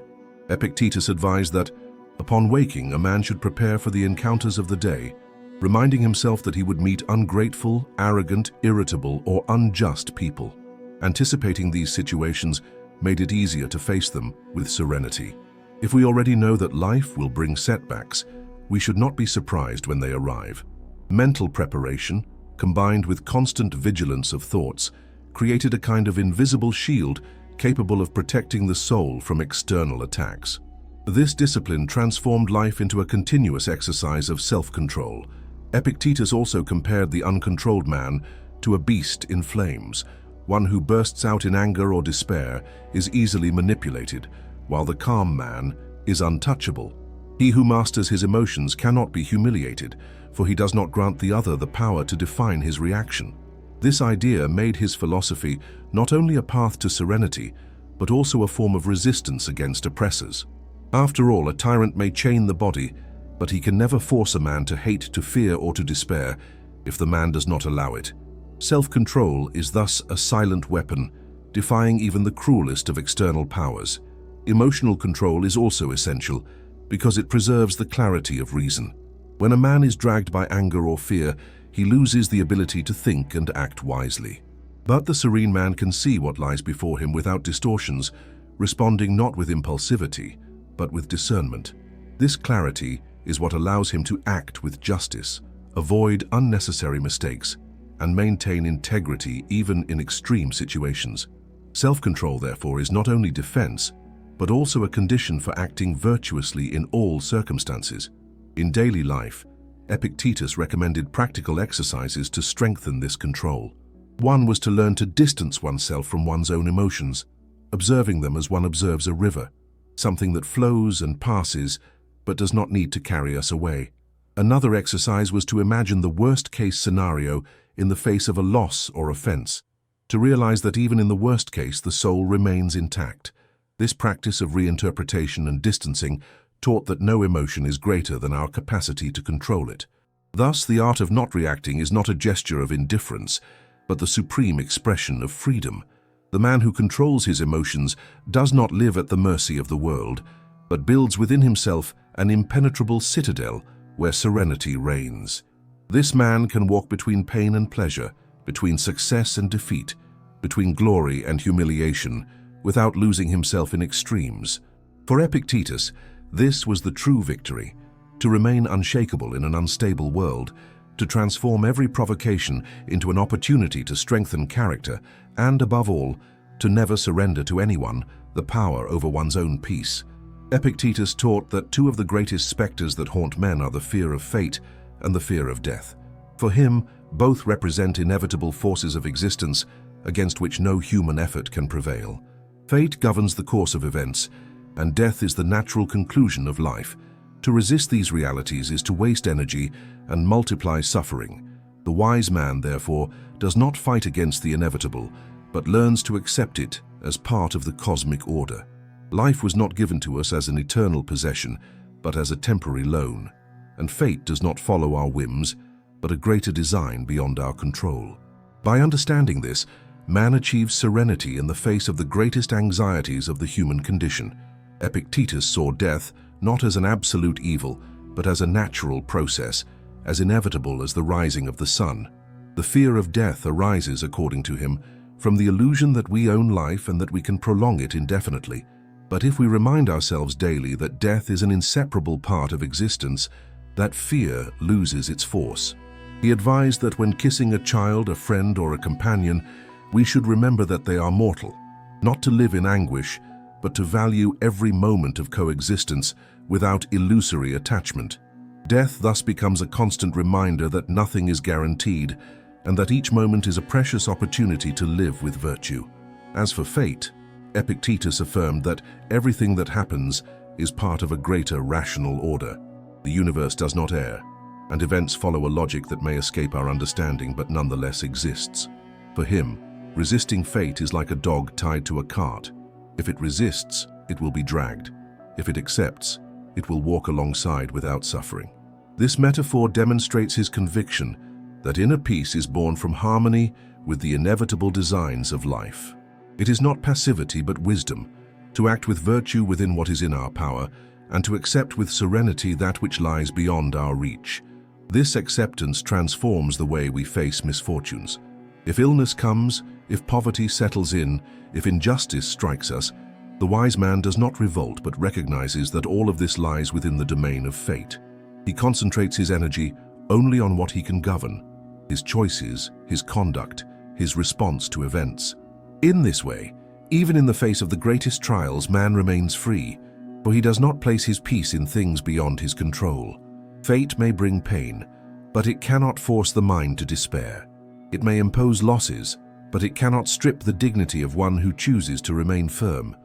Epictetus advised that, upon waking, a man should prepare for the encounters of the day, reminding himself that he would meet ungrateful, arrogant, irritable, or unjust people. Anticipating these situations made it easier to face them with serenity. If we already know that life will bring setbacks, we should not be surprised when they arrive. Mental preparation, combined with constant vigilance of thoughts, created a kind of invisible shield capable of protecting the soul from external attacks. This discipline transformed life into a continuous exercise of self-control. Epictetus also compared the uncontrolled man to a beast in flames. One who bursts out in anger or despair is easily manipulated, while the calm man is untouchable. He who masters his emotions cannot be humiliated, for he does not grant the other the power to define his reaction. This idea made his philosophy not only a path to serenity, but also a form of resistance against oppressors. After all, a tyrant may chain the body, but he can never force a man to hate, to fear, or to despair if the man does not allow it. Self-control is thus a silent weapon, defying even the cruelest of external powers. Emotional control is also essential, because it preserves the clarity of reason. When a man is dragged by anger or fear, he loses the ability to think and act wisely. But the serene man can see what lies before him without distortions, responding not with impulsivity, but with discernment. This clarity is what allows him to act with justice, avoid unnecessary mistakes, and maintain integrity even in extreme situations. Self-control, therefore, is not only defense, but also a condition for acting virtuously in all circumstances. In daily life, Epictetus recommended practical exercises to strengthen this control. One was to learn to distance oneself from one's own emotions, observing them as one observes a river, something that flows and passes, but does not need to carry us away. Another exercise was to imagine the worst-case scenario in the face of a loss or offense, to realize that even in the worst case, the soul remains intact. This practice of reinterpretation and distancing taught that no emotion is greater than our capacity to control it. Thus, the art of not reacting is not a gesture of indifference, but the supreme expression of freedom. The man who controls his emotions does not live at the mercy of the world, but builds within himself an impenetrable citadel where serenity reigns. This man can walk between pain and pleasure, between success and defeat, between glory and humiliation, without losing himself in extremes. For Epictetus, this was the true victory: to remain unshakable in an unstable world, to transform every provocation into an opportunity to strengthen character, and above all, to never surrender to anyone the power over one's own peace. Epictetus taught that two of the greatest specters that haunt men are the fear of fate and the fear of death. For him, both represent inevitable forces of existence against which no human effort can prevail. Fate governs the course of events, and death is the natural conclusion of life. To resist these realities is to waste energy and multiply suffering. The wise man, therefore, does not fight against the inevitable, but learns to accept it as part of the cosmic order. Life was not given to us as an eternal possession, but as a temporary loan. And fate does not follow our whims, but a greater design beyond our control. By understanding this, man achieves serenity in the face of the greatest anxieties of the human condition. Epictetus saw death not as an absolute evil, but as a natural process, as inevitable as the rising of the sun. The fear of death arises, according to him, from the illusion that we own life and that we can prolong it indefinitely. But if we remind ourselves daily that death is an inseparable part of existence, that fear loses its force. He advised that when kissing a child, a friend, or a companion, we should remember that they are mortal, not to live in anguish, but to value every moment of coexistence without illusory attachment. Death thus becomes a constant reminder that nothing is guaranteed, and that each moment is a precious opportunity to live with virtue. As for fate, Epictetus affirmed that everything that happens is part of a greater rational order. The universe does not err, and events follow a logic that may escape our understanding but nonetheless exists. For him, resisting fate is like a dog tied to a cart. If it resists, it will be dragged. If it accepts, it will walk alongside without suffering. This metaphor demonstrates his conviction that inner peace is born from harmony with the inevitable designs of life. It is not passivity but wisdom, to act with virtue within what is in our power, and to accept with serenity that which lies beyond our reach. This acceptance transforms the way we face misfortunes. If illness comes, if poverty settles in, if injustice strikes us, the wise man does not revolt but recognizes that all of this lies within the domain of fate. He concentrates his energy only on what he can govern: his choices, his conduct, his response to events. In this way, even in the face of the greatest trials, man remains free, for he does not place his peace in things beyond his control. Fate may bring pain, but it cannot force the mind to despair. It may impose losses, but it cannot strip the dignity of one who chooses to remain firm.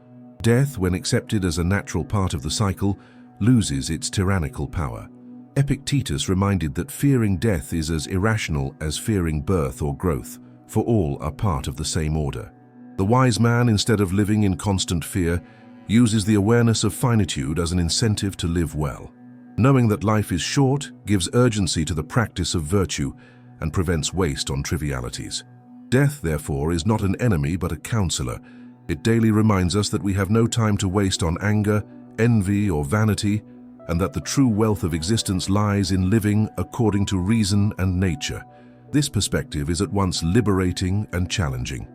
Death, when accepted as a natural part of the cycle, loses its tyrannical power. Epictetus reminded that fearing death is as irrational as fearing birth or growth, for all are part of the same order. The wise man, instead of living in constant fear, uses the awareness of finitude as an incentive to live well. Knowing that life is short gives urgency to the practice of virtue and prevents waste on trivialities. Death, therefore, is not an enemy but a counselor. It daily reminds us that we have no time to waste on anger, envy, or vanity, and that the true wealth of existence lies in living according to reason and nature. This perspective is at once liberating and challenging.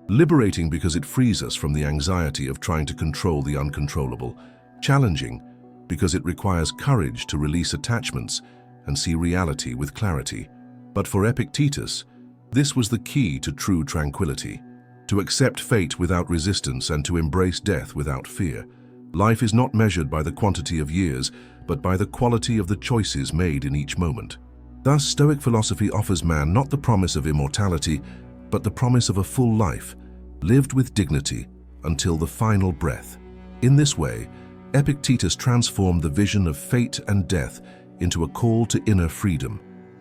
Liberating because it frees us from the anxiety of trying to control the uncontrollable. Challenging because it requires courage to release attachments and see reality with clarity. But for Epictetus, this was the key to true tranquility: to accept fate without resistance and to embrace death without fear. Life is not measured by the quantity of years, but by the quality of the choices made in each moment. Thus, Stoic philosophy offers man not the promise of immortality, but the promise of a full life, lived with dignity until the final breath. In this way, Epictetus transformed the vision of fate and death into a call to inner freedom.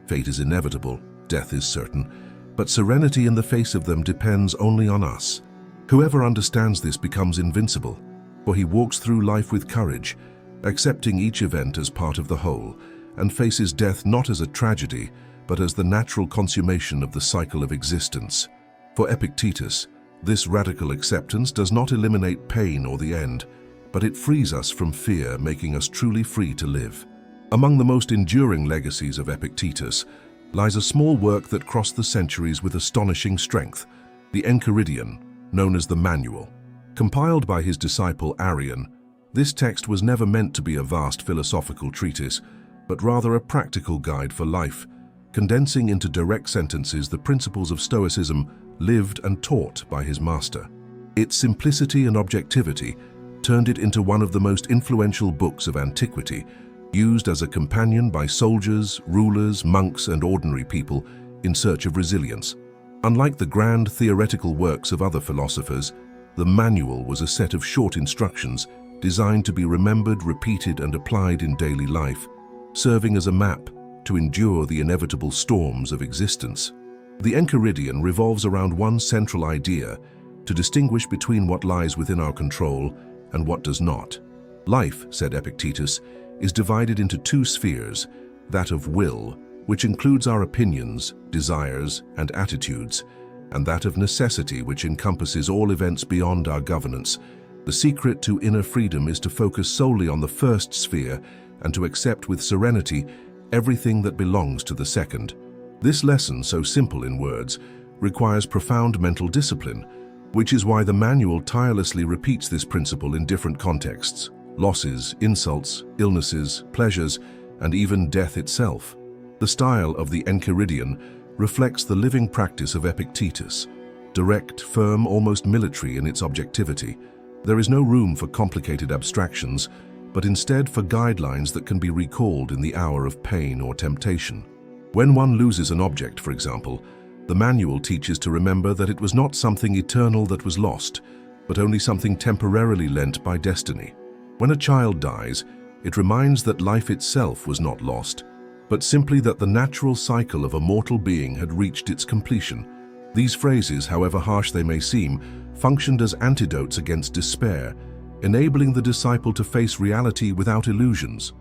Fate is inevitable, death is certain, but serenity in the face of them depends only on us. Whoever understands this becomes invincible, for he walks through life with courage, accepting each event as part of the whole, and faces death not as a tragedy, but as the natural consummation of the cycle of existence. For Epictetus, this radical acceptance does not eliminate pain or the end, but it frees us from fear, making us truly free to live. Among the most enduring legacies of Epictetus lies a small work that crossed the centuries with astonishing strength, the Enchiridion, known as the Manual. Compiled by his disciple Arrian, this text was never meant to be a vast philosophical treatise, but rather a practical guide for life, condensing into direct sentences the principles of Stoicism lived and taught by his master. Its simplicity and objectivity turned it into one of the most influential books of antiquity, used as a companion by soldiers, rulers, monks, and ordinary people in search of resilience. Unlike the grand theoretical works of other philosophers, the Manual was a set of short instructions designed to be remembered, repeated, and applied in daily life, serving as a map to endure the inevitable storms of existence. The Enchiridion revolves around one central idea: to distinguish between what lies within our control and what does not. Life, said Epictetus, is divided into two spheres: that of will, which includes our opinions, desires, and attitudes, and that of necessity, which encompasses all events beyond our governance. The secret to inner freedom is to focus solely on the first sphere and to accept with serenity everything that belongs to the second. This lesson, so simple in words, requires profound mental discipline, which is why the Manual tirelessly repeats this principle in different contexts: losses, insults, illnesses, pleasures, and even death itself. The style of the Enchiridion reflects the living practice of Epictetus, direct, firm, almost military in its objectivity. There is no room for complicated abstractions, but instead for guidelines that can be recalled in the hour of pain or temptation. When one loses an object, for example, the Manual teaches to remember that it was not something eternal that was lost, but only something temporarily lent by destiny. When a child dies, it reminds that life itself was not lost, but simply that the natural cycle of a mortal being had reached its completion. These phrases, however harsh they may seem, functioned as antidotes against despair, enabling the disciple to face reality without illusions.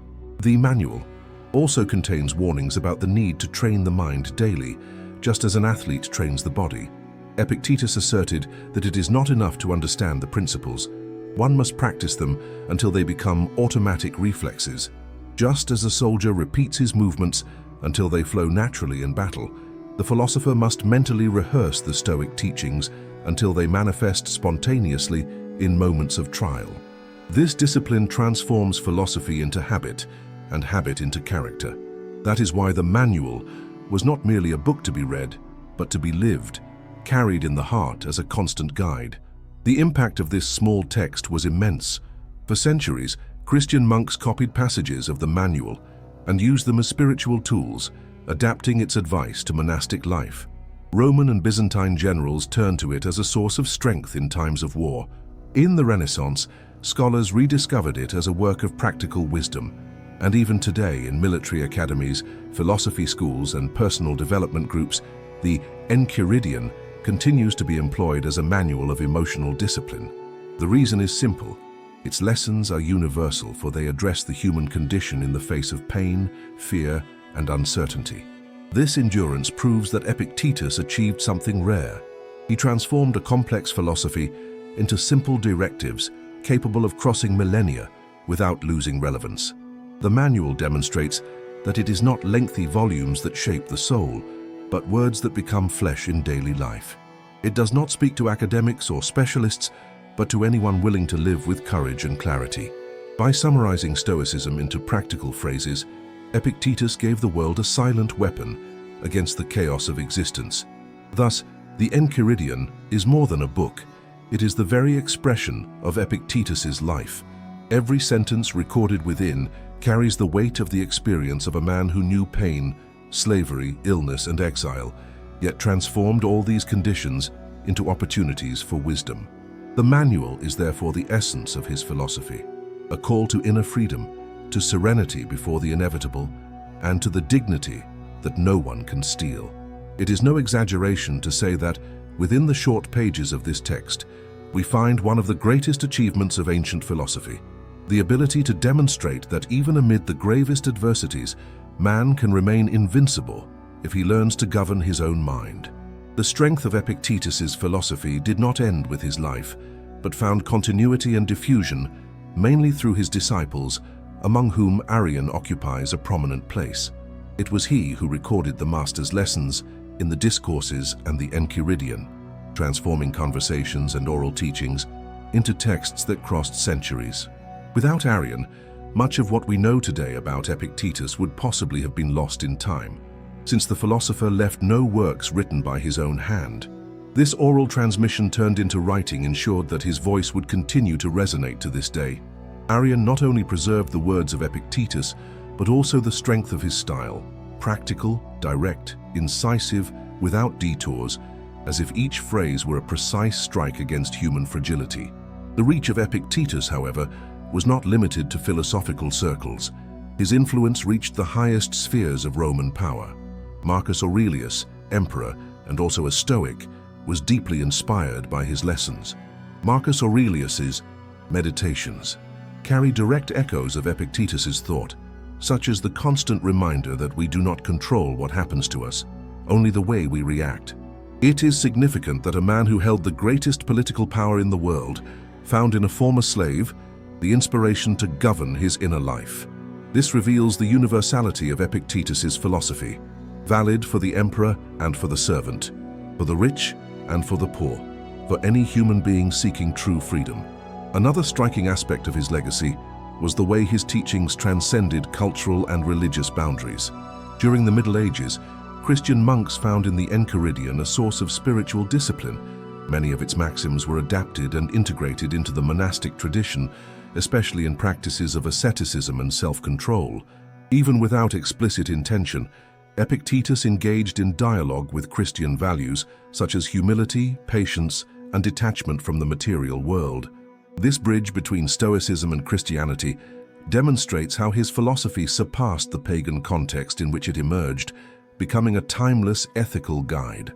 The Manual also contains warnings about the need to train the mind daily, just as an athlete trains the body. Epictetus asserted that it is not enough to understand the principles. One must practice them until they become automatic reflexes. Just as a soldier repeats his movements until they flow naturally in battle, the philosopher must mentally rehearse the Stoic teachings until they manifest spontaneously in moments of trial. This discipline transforms philosophy into habit, and habit into character. That is why the Manual was not merely a book to be read, but to be lived, carried in the heart as a constant guide. The impact of this small text was immense. For centuries, Christian monks copied passages of the Manual and used them as spiritual tools, adapting its advice to monastic life. Roman and Byzantine generals turned to it as a source of strength in times of war. In the Renaissance, scholars rediscovered it as a work of practical wisdom. And even today, in military academies, philosophy schools, and personal development groups, the Enchiridion continues to be employed as a manual of emotional discipline. The reason is simple. Its lessons are universal, for they address the human condition in the face of pain, fear, and uncertainty. This endurance proves that Epictetus achieved something rare. He transformed a complex philosophy into simple directives capable of crossing millennia without losing relevance. The manual demonstrates that it is not lengthy volumes that shape the soul, but words that become flesh in daily life. It does not speak to academics or specialists, but to anyone willing to live with courage and clarity. By summarizing Stoicism into practical phrases, Epictetus gave the world a silent weapon against the chaos of existence. Thus, the Enchiridion is more than a book. It is the very expression of Epictetus's life. Every sentence recorded within carries the weight of the experience of a man who knew pain, slavery, illness, and exile, yet transformed all these conditions into opportunities for wisdom. The manual is therefore the essence of his philosophy, a call to inner freedom, to serenity before the inevitable, and to the dignity that no one can steal. It is no exaggeration to say that, within the short pages of this text, we find one of the greatest achievements of ancient philosophy, the ability to demonstrate that even amid the gravest adversities, man can remain invincible if he learns to govern his own mind. The strength of Epictetus's philosophy did not end with his life, but found continuity and diffusion mainly through his disciples, among whom Arrian occupies a prominent place. It was he who recorded the master's lessons in the Discourses and the Enchiridion, transforming conversations and oral teachings into texts that crossed centuries. Without Arrian, much of what we know today about Epictetus would possibly have been lost in time, since the philosopher left no works written by his own hand. This oral transmission turned into writing ensured that his voice would continue to resonate to this day. Arrian not only preserved the words of Epictetus, but also the strength of his style, practical, direct, incisive, without detours, as if each phrase were a precise strike against human fragility. The reach of Epictetus, however, was not limited to philosophical circles. His influence reached the highest spheres of Roman power. Marcus Aurelius, emperor and also a Stoic, was deeply inspired by his lessons. Marcus Aurelius's Meditations carry direct echoes of Epictetus's thought, such as the constant reminder that we do not control what happens to us, only the way we react. It is significant that a man who held the greatest political power in the world found in a former slave the inspiration to govern his inner life. This reveals the universality of Epictetus's philosophy, valid for the emperor and for the servant, for the rich and for the poor, for any human being seeking true freedom. Another striking aspect of his legacy was the way his teachings transcended cultural and religious boundaries. During the Middle Ages, Christian monks found in the Enchiridion a source of spiritual discipline. Many of its maxims were adapted and integrated into the monastic tradition, especially in practices of asceticism and self-control. Even without explicit intention, Epictetus engaged in dialogue with Christian values such as humility, patience, and detachment from the material world. This bridge between Stoicism and Christianity demonstrates how his philosophy surpassed the pagan context in which it emerged, becoming a timeless ethical guide.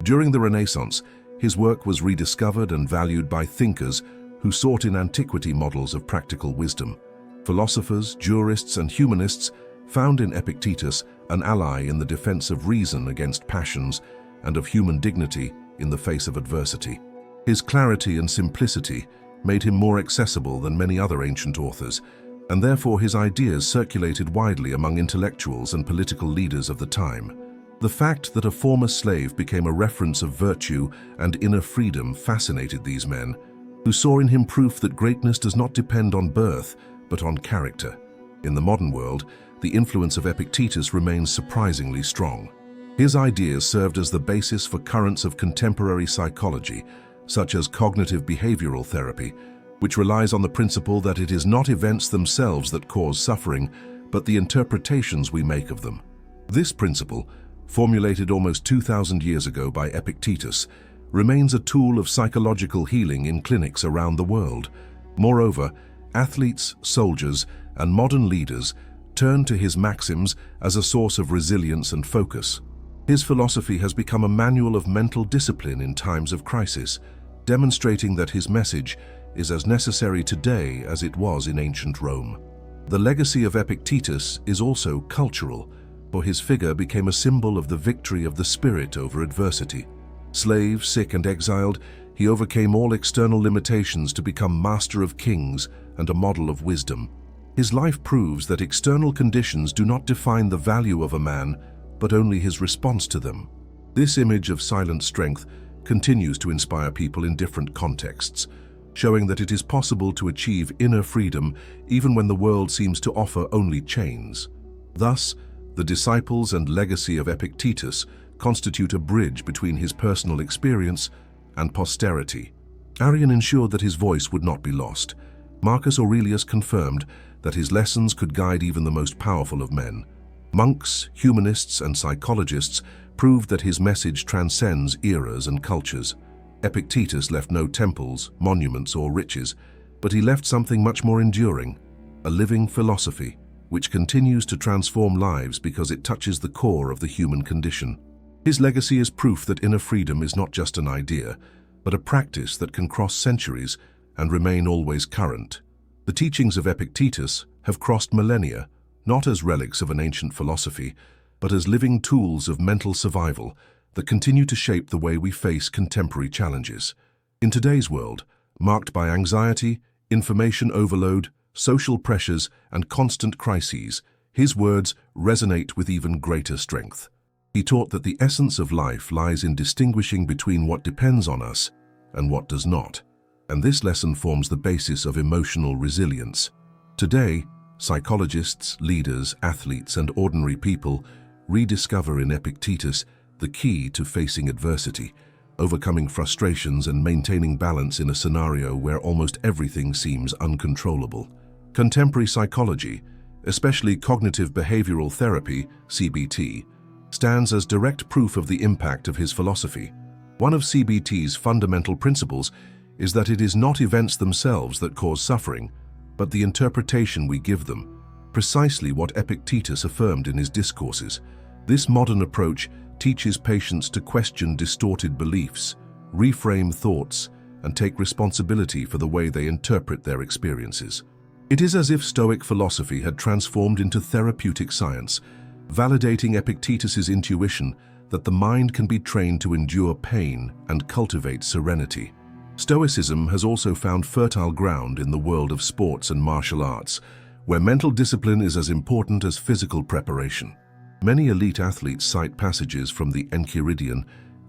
During the Renaissance, his work was rediscovered and valued by thinkers who sought in antiquity models of practical wisdom. Philosophers, jurists, and humanists found in Epictetus an ally in the defense of reason against passions and of human dignity in the face of adversity. His clarity and simplicity made him more accessible than many other ancient authors, and therefore his ideas circulated widely among intellectuals and political leaders of the time. The fact that a former slave became a reference of virtue and inner freedom fascinated these men, who saw in him proof that greatness does not depend on birth, but on character. In the modern world, the influence of Epictetus remains surprisingly strong. His ideas served as the basis for currents of contemporary psychology, such as cognitive behavioral therapy, which relies on the principle that it is not events themselves that cause suffering, but the interpretations we make of them. This principle, formulated almost 2,000 years ago by Epictetus, remains a tool of psychological healing in clinics around the world. Moreover, athletes, soldiers, and modern leaders turn to his maxims as a source of resilience and focus. His philosophy has become a manual of mental discipline in times of crisis, demonstrating that his message is as necessary today as it was in ancient Rome. The legacy of Epictetus is also cultural, for his figure became a symbol of the victory of the spirit over adversity. Slave, sick, and exiled, he overcame all external limitations to become master of kings and a model of wisdom. His life proves that external conditions do not define the value of a man, but only his response to them. This image of silent strength continues to inspire people in different contexts, showing that it is possible to achieve inner freedom even when the world seems to offer only chains. Thus, the disciples and legacy of Epictetus constitute a bridge between his personal experience and posterity. Arrian ensured that his voice would not be lost. Marcus Aurelius confirmed that his lessons could guide even the most powerful of men. Monks, humanists, and psychologists proved that his message transcends eras and cultures. Epictetus left no temples, monuments, or riches, but he left something much more enduring, a living philosophy, which continues to transform lives because it touches the core of the human condition. His legacy is proof that inner freedom is not just an idea, but a practice that can cross centuries and remain always current. The teachings of Epictetus have crossed millennia, not as relics of an ancient philosophy, but as living tools of mental survival that continue to shape the way we face contemporary challenges. In today's world, marked by anxiety, information overload, social pressures, and constant crises, his words resonate with even greater strength. He taught that the essence of life lies in distinguishing between what depends on us and what does not, and this lesson forms the basis of emotional resilience. Today, psychologists, leaders, athletes, and ordinary people rediscover in Epictetus the key to facing adversity, overcoming frustrations, and maintaining balance in a scenario where almost everything seems uncontrollable. Contemporary psychology, especially cognitive behavioral therapy, CBT, stands as direct proof of the impact of his philosophy. One of CBT's fundamental principles is that it is not events themselves that cause suffering, but the interpretation we give them, precisely what Epictetus affirmed in his discourses. This modern approach teaches patients to question distorted beliefs, reframe thoughts, and take responsibility for the way they interpret their experiences. It is as if Stoic philosophy had transformed into therapeutic science, validating Epictetus's intuition that the mind can be trained to endure pain and cultivate serenity. Stoicism has also found fertile ground in the world of sports and martial arts, where mental discipline is as important as physical preparation. Many elite athletes cite passages from the Enchiridion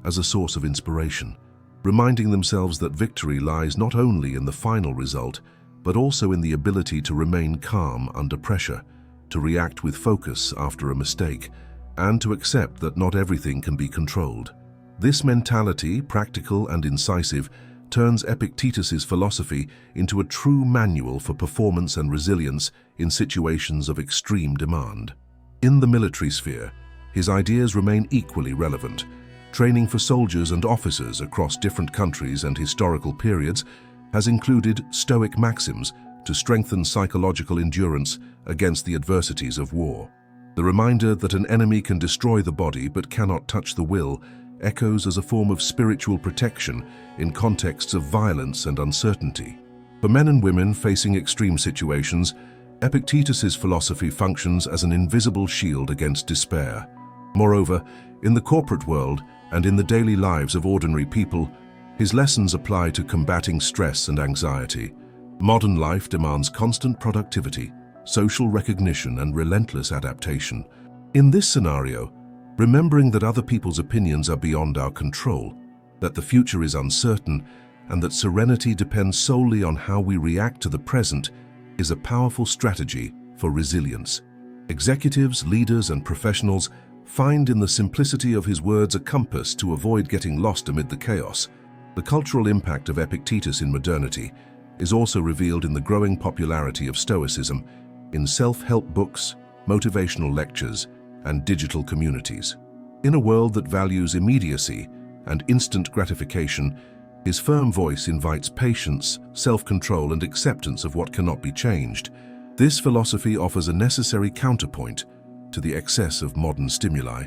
as a source of inspiration, reminding themselves that victory lies not only in the final result, but also in the ability to remain calm under pressure, to react with focus after a mistake, and to accept that not everything can be controlled. This mentality, practical and incisive, turns Epictetus's philosophy into a true manual for performance and resilience in situations of extreme demand. In the military sphere, his ideas remain equally relevant. Training for soldiers and officers across different countries and historical periods has included Stoic maxims to strengthen psychological endurance against the adversities of war. The reminder that an enemy can destroy the body but cannot touch the will echoes as a form of spiritual protection in contexts of violence and uncertainty. For men and women facing extreme situations, Epictetus's philosophy functions as an invisible shield against despair. Moreover, in the corporate world and in the daily lives of ordinary people, his lessons apply to combating stress and anxiety. Modern life demands constant productivity, social recognition, and relentless adaptation. In this scenario, remembering that other people's opinions are beyond our control, that the future is uncertain, and that serenity depends solely on how we react to the present is a powerful strategy for resilience. Executives, leaders, and professionals find in the simplicity of his words a compass to avoid getting lost amid the chaos. The cultural impact of Epictetus in modernity is also revealed in the growing popularity of Stoicism in self-help books, motivational lectures, and digital communities. In a world that values immediacy and instant gratification, his firm voice invites patience, self-control, and acceptance of what cannot be changed. This philosophy offers a necessary counterpoint to the excess of modern stimuli,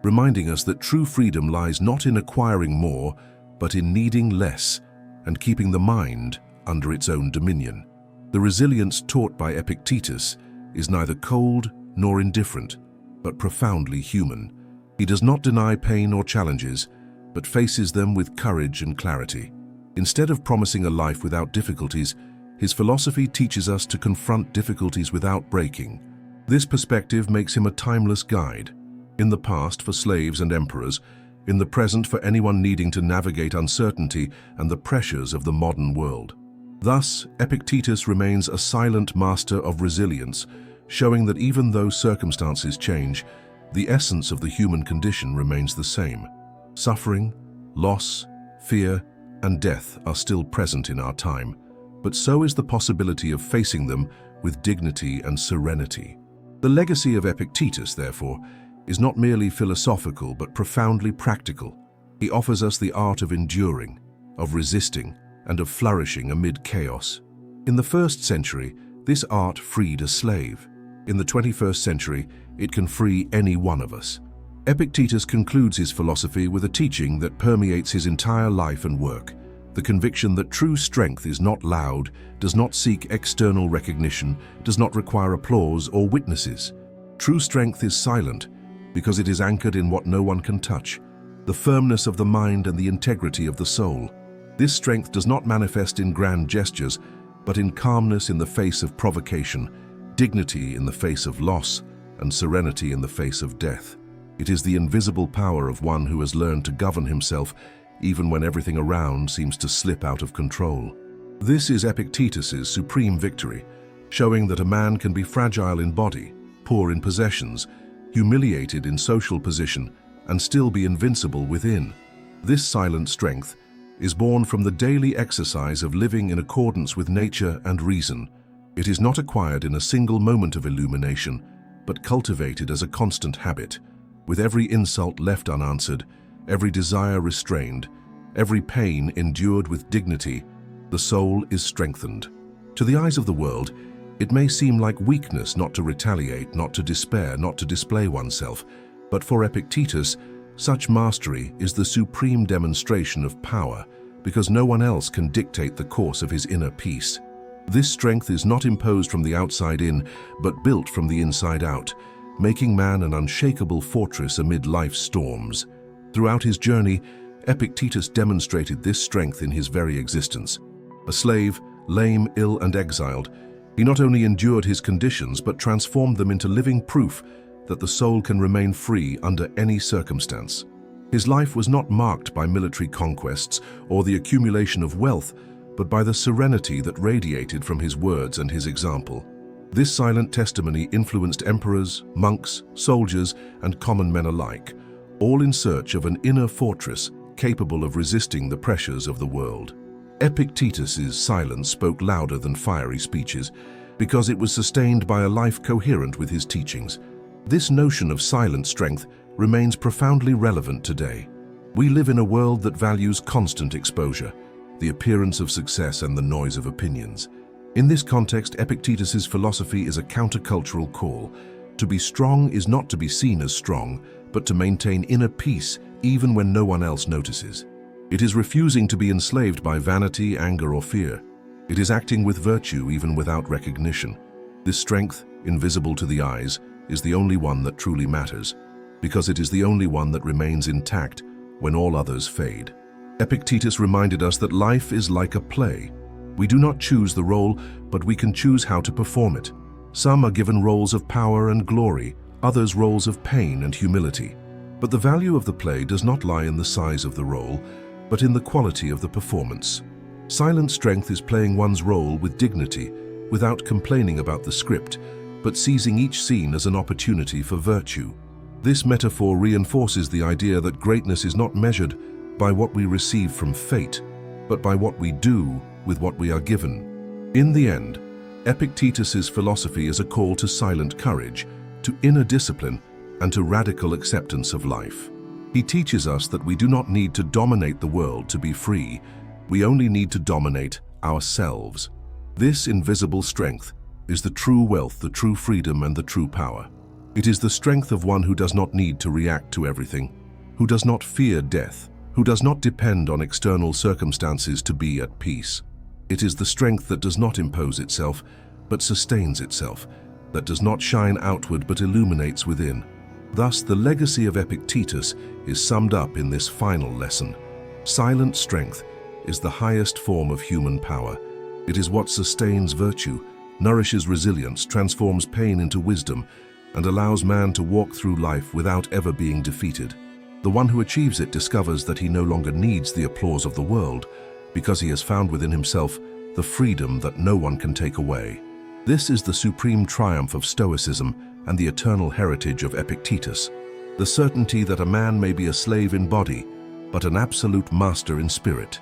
reminding us that true freedom lies not in acquiring more, but in needing less and keeping the mind under its own dominion. The resilience taught by Epictetus is neither cold nor indifferent, but profoundly human. He does not deny pain or challenges, but faces them with courage and clarity. Instead of promising a life without difficulties, His philosophy teaches us to confront difficulties without breaking. This perspective makes him a timeless guide, in the past for slaves and emperors, in the present for anyone needing to navigate uncertainty and the pressures of the modern world. Thus, Epictetus remains a silent master of resilience, showing that even though circumstances change, the essence of the human condition remains the same. Suffering, loss, fear, and death are still present in our time, but so is the possibility of facing them with dignity and serenity. The legacy of Epictetus, therefore, is not merely philosophical but profoundly practical. He offers us the art of enduring, of resisting, and of flourishing amid chaos. In the 1st century, this art freed a slave. In the 21st century, it can free any one of us. Epictetus concludes his philosophy with a teaching that permeates his entire life and work, the conviction that true strength is not loud, does not seek external recognition, does not require applause or witnesses. True strength is silent because it is anchored in what no one can touch, the firmness of the mind and the integrity of the soul. This strength does not manifest in grand gestures, but in calmness in the face of provocation, dignity in the face of loss, and serenity in the face of death. It is the invisible power of one who has learned to govern himself even when everything around seems to slip out of control. This is Epictetus's supreme victory, showing that a man can be fragile in body, poor in possessions, humiliated in social position, and still be invincible within. This silent strength is born from the daily exercise of living in accordance with nature and reason. It is not acquired in a single moment of illumination, but cultivated as a constant habit. With every insult left unanswered, every desire restrained, every pain endured with dignity, the soul is strengthened. To the eyes of the world, it may seem like weakness not to retaliate, not to despair, not to display oneself, but for Epictetus, such mastery is the supreme demonstration of power, because no one else can dictate the course of his inner peace. This strength is not imposed from the outside in, but built from the inside out, making man an unshakable fortress amid life's storms. Throughout his journey, Epictetus demonstrated this strength in his very existence. A slave, lame, ill, and exiled, he not only endured his conditions but transformed them into living proof that the soul can remain free under any circumstance. His life was not marked by military conquests or the accumulation of wealth, but by the serenity that radiated from his words and his example. This silent testimony influenced emperors, monks, soldiers, and common men alike, all in search of an inner fortress capable of resisting the pressures of the world. Epictetus's silence spoke louder than fiery speeches because it was sustained by a life coherent with his teachings. This notion of silent strength remains profoundly relevant today. We live in a world that values constant exposure, the appearance of success and the noise of opinions. In this context, Epictetus's philosophy is a countercultural call. To be strong is not to be seen as strong, but to maintain inner peace even when no one else notices. It is refusing to be enslaved by vanity, anger, or fear. It is acting with virtue even without recognition. This strength, invisible to the eyes, is the only one that truly matters, because it is the only one that remains intact when all others fade. Epictetus reminded us that life is like a play. We do not choose the role, but we can choose how to perform it. Some are given roles of power and glory, others roles of pain and humility. But the value of the play does not lie in the size of the role, but in the quality of the performance. Silent strength is playing one's role with dignity, without complaining about the script, but seizing each scene as an opportunity for virtue. This metaphor reinforces the idea that greatness is not measured by what we receive from fate, but by what we do with what we are given. In the end, Epictetus's philosophy is a call to silent courage, to inner discipline, and to radical acceptance of life. He teaches us that we do not need to dominate the world to be free. We only need to dominate ourselves. This invisible strength is the true wealth, the true freedom, and the true power. It is the strength of one who does not need to react to everything, who does not fear death, who does not depend on external circumstances to be at peace. It is the strength that does not impose itself, but sustains itself, that does not shine outward but illuminates within. Thus, the legacy of Epictetus is summed up in this final lesson. Silent strength is the highest form of human power, It is what sustains virtue, nourishes resilience, transforms pain into wisdom, and allows man to walk through life without ever being defeated. The one who achieves it discovers that he no longer needs the applause of the world, because he has found within himself the freedom that no one can take away. This is the supreme triumph of Stoicism and the eternal heritage of Epictetus, the certainty that a man may be a slave in body, but an absolute master in spirit.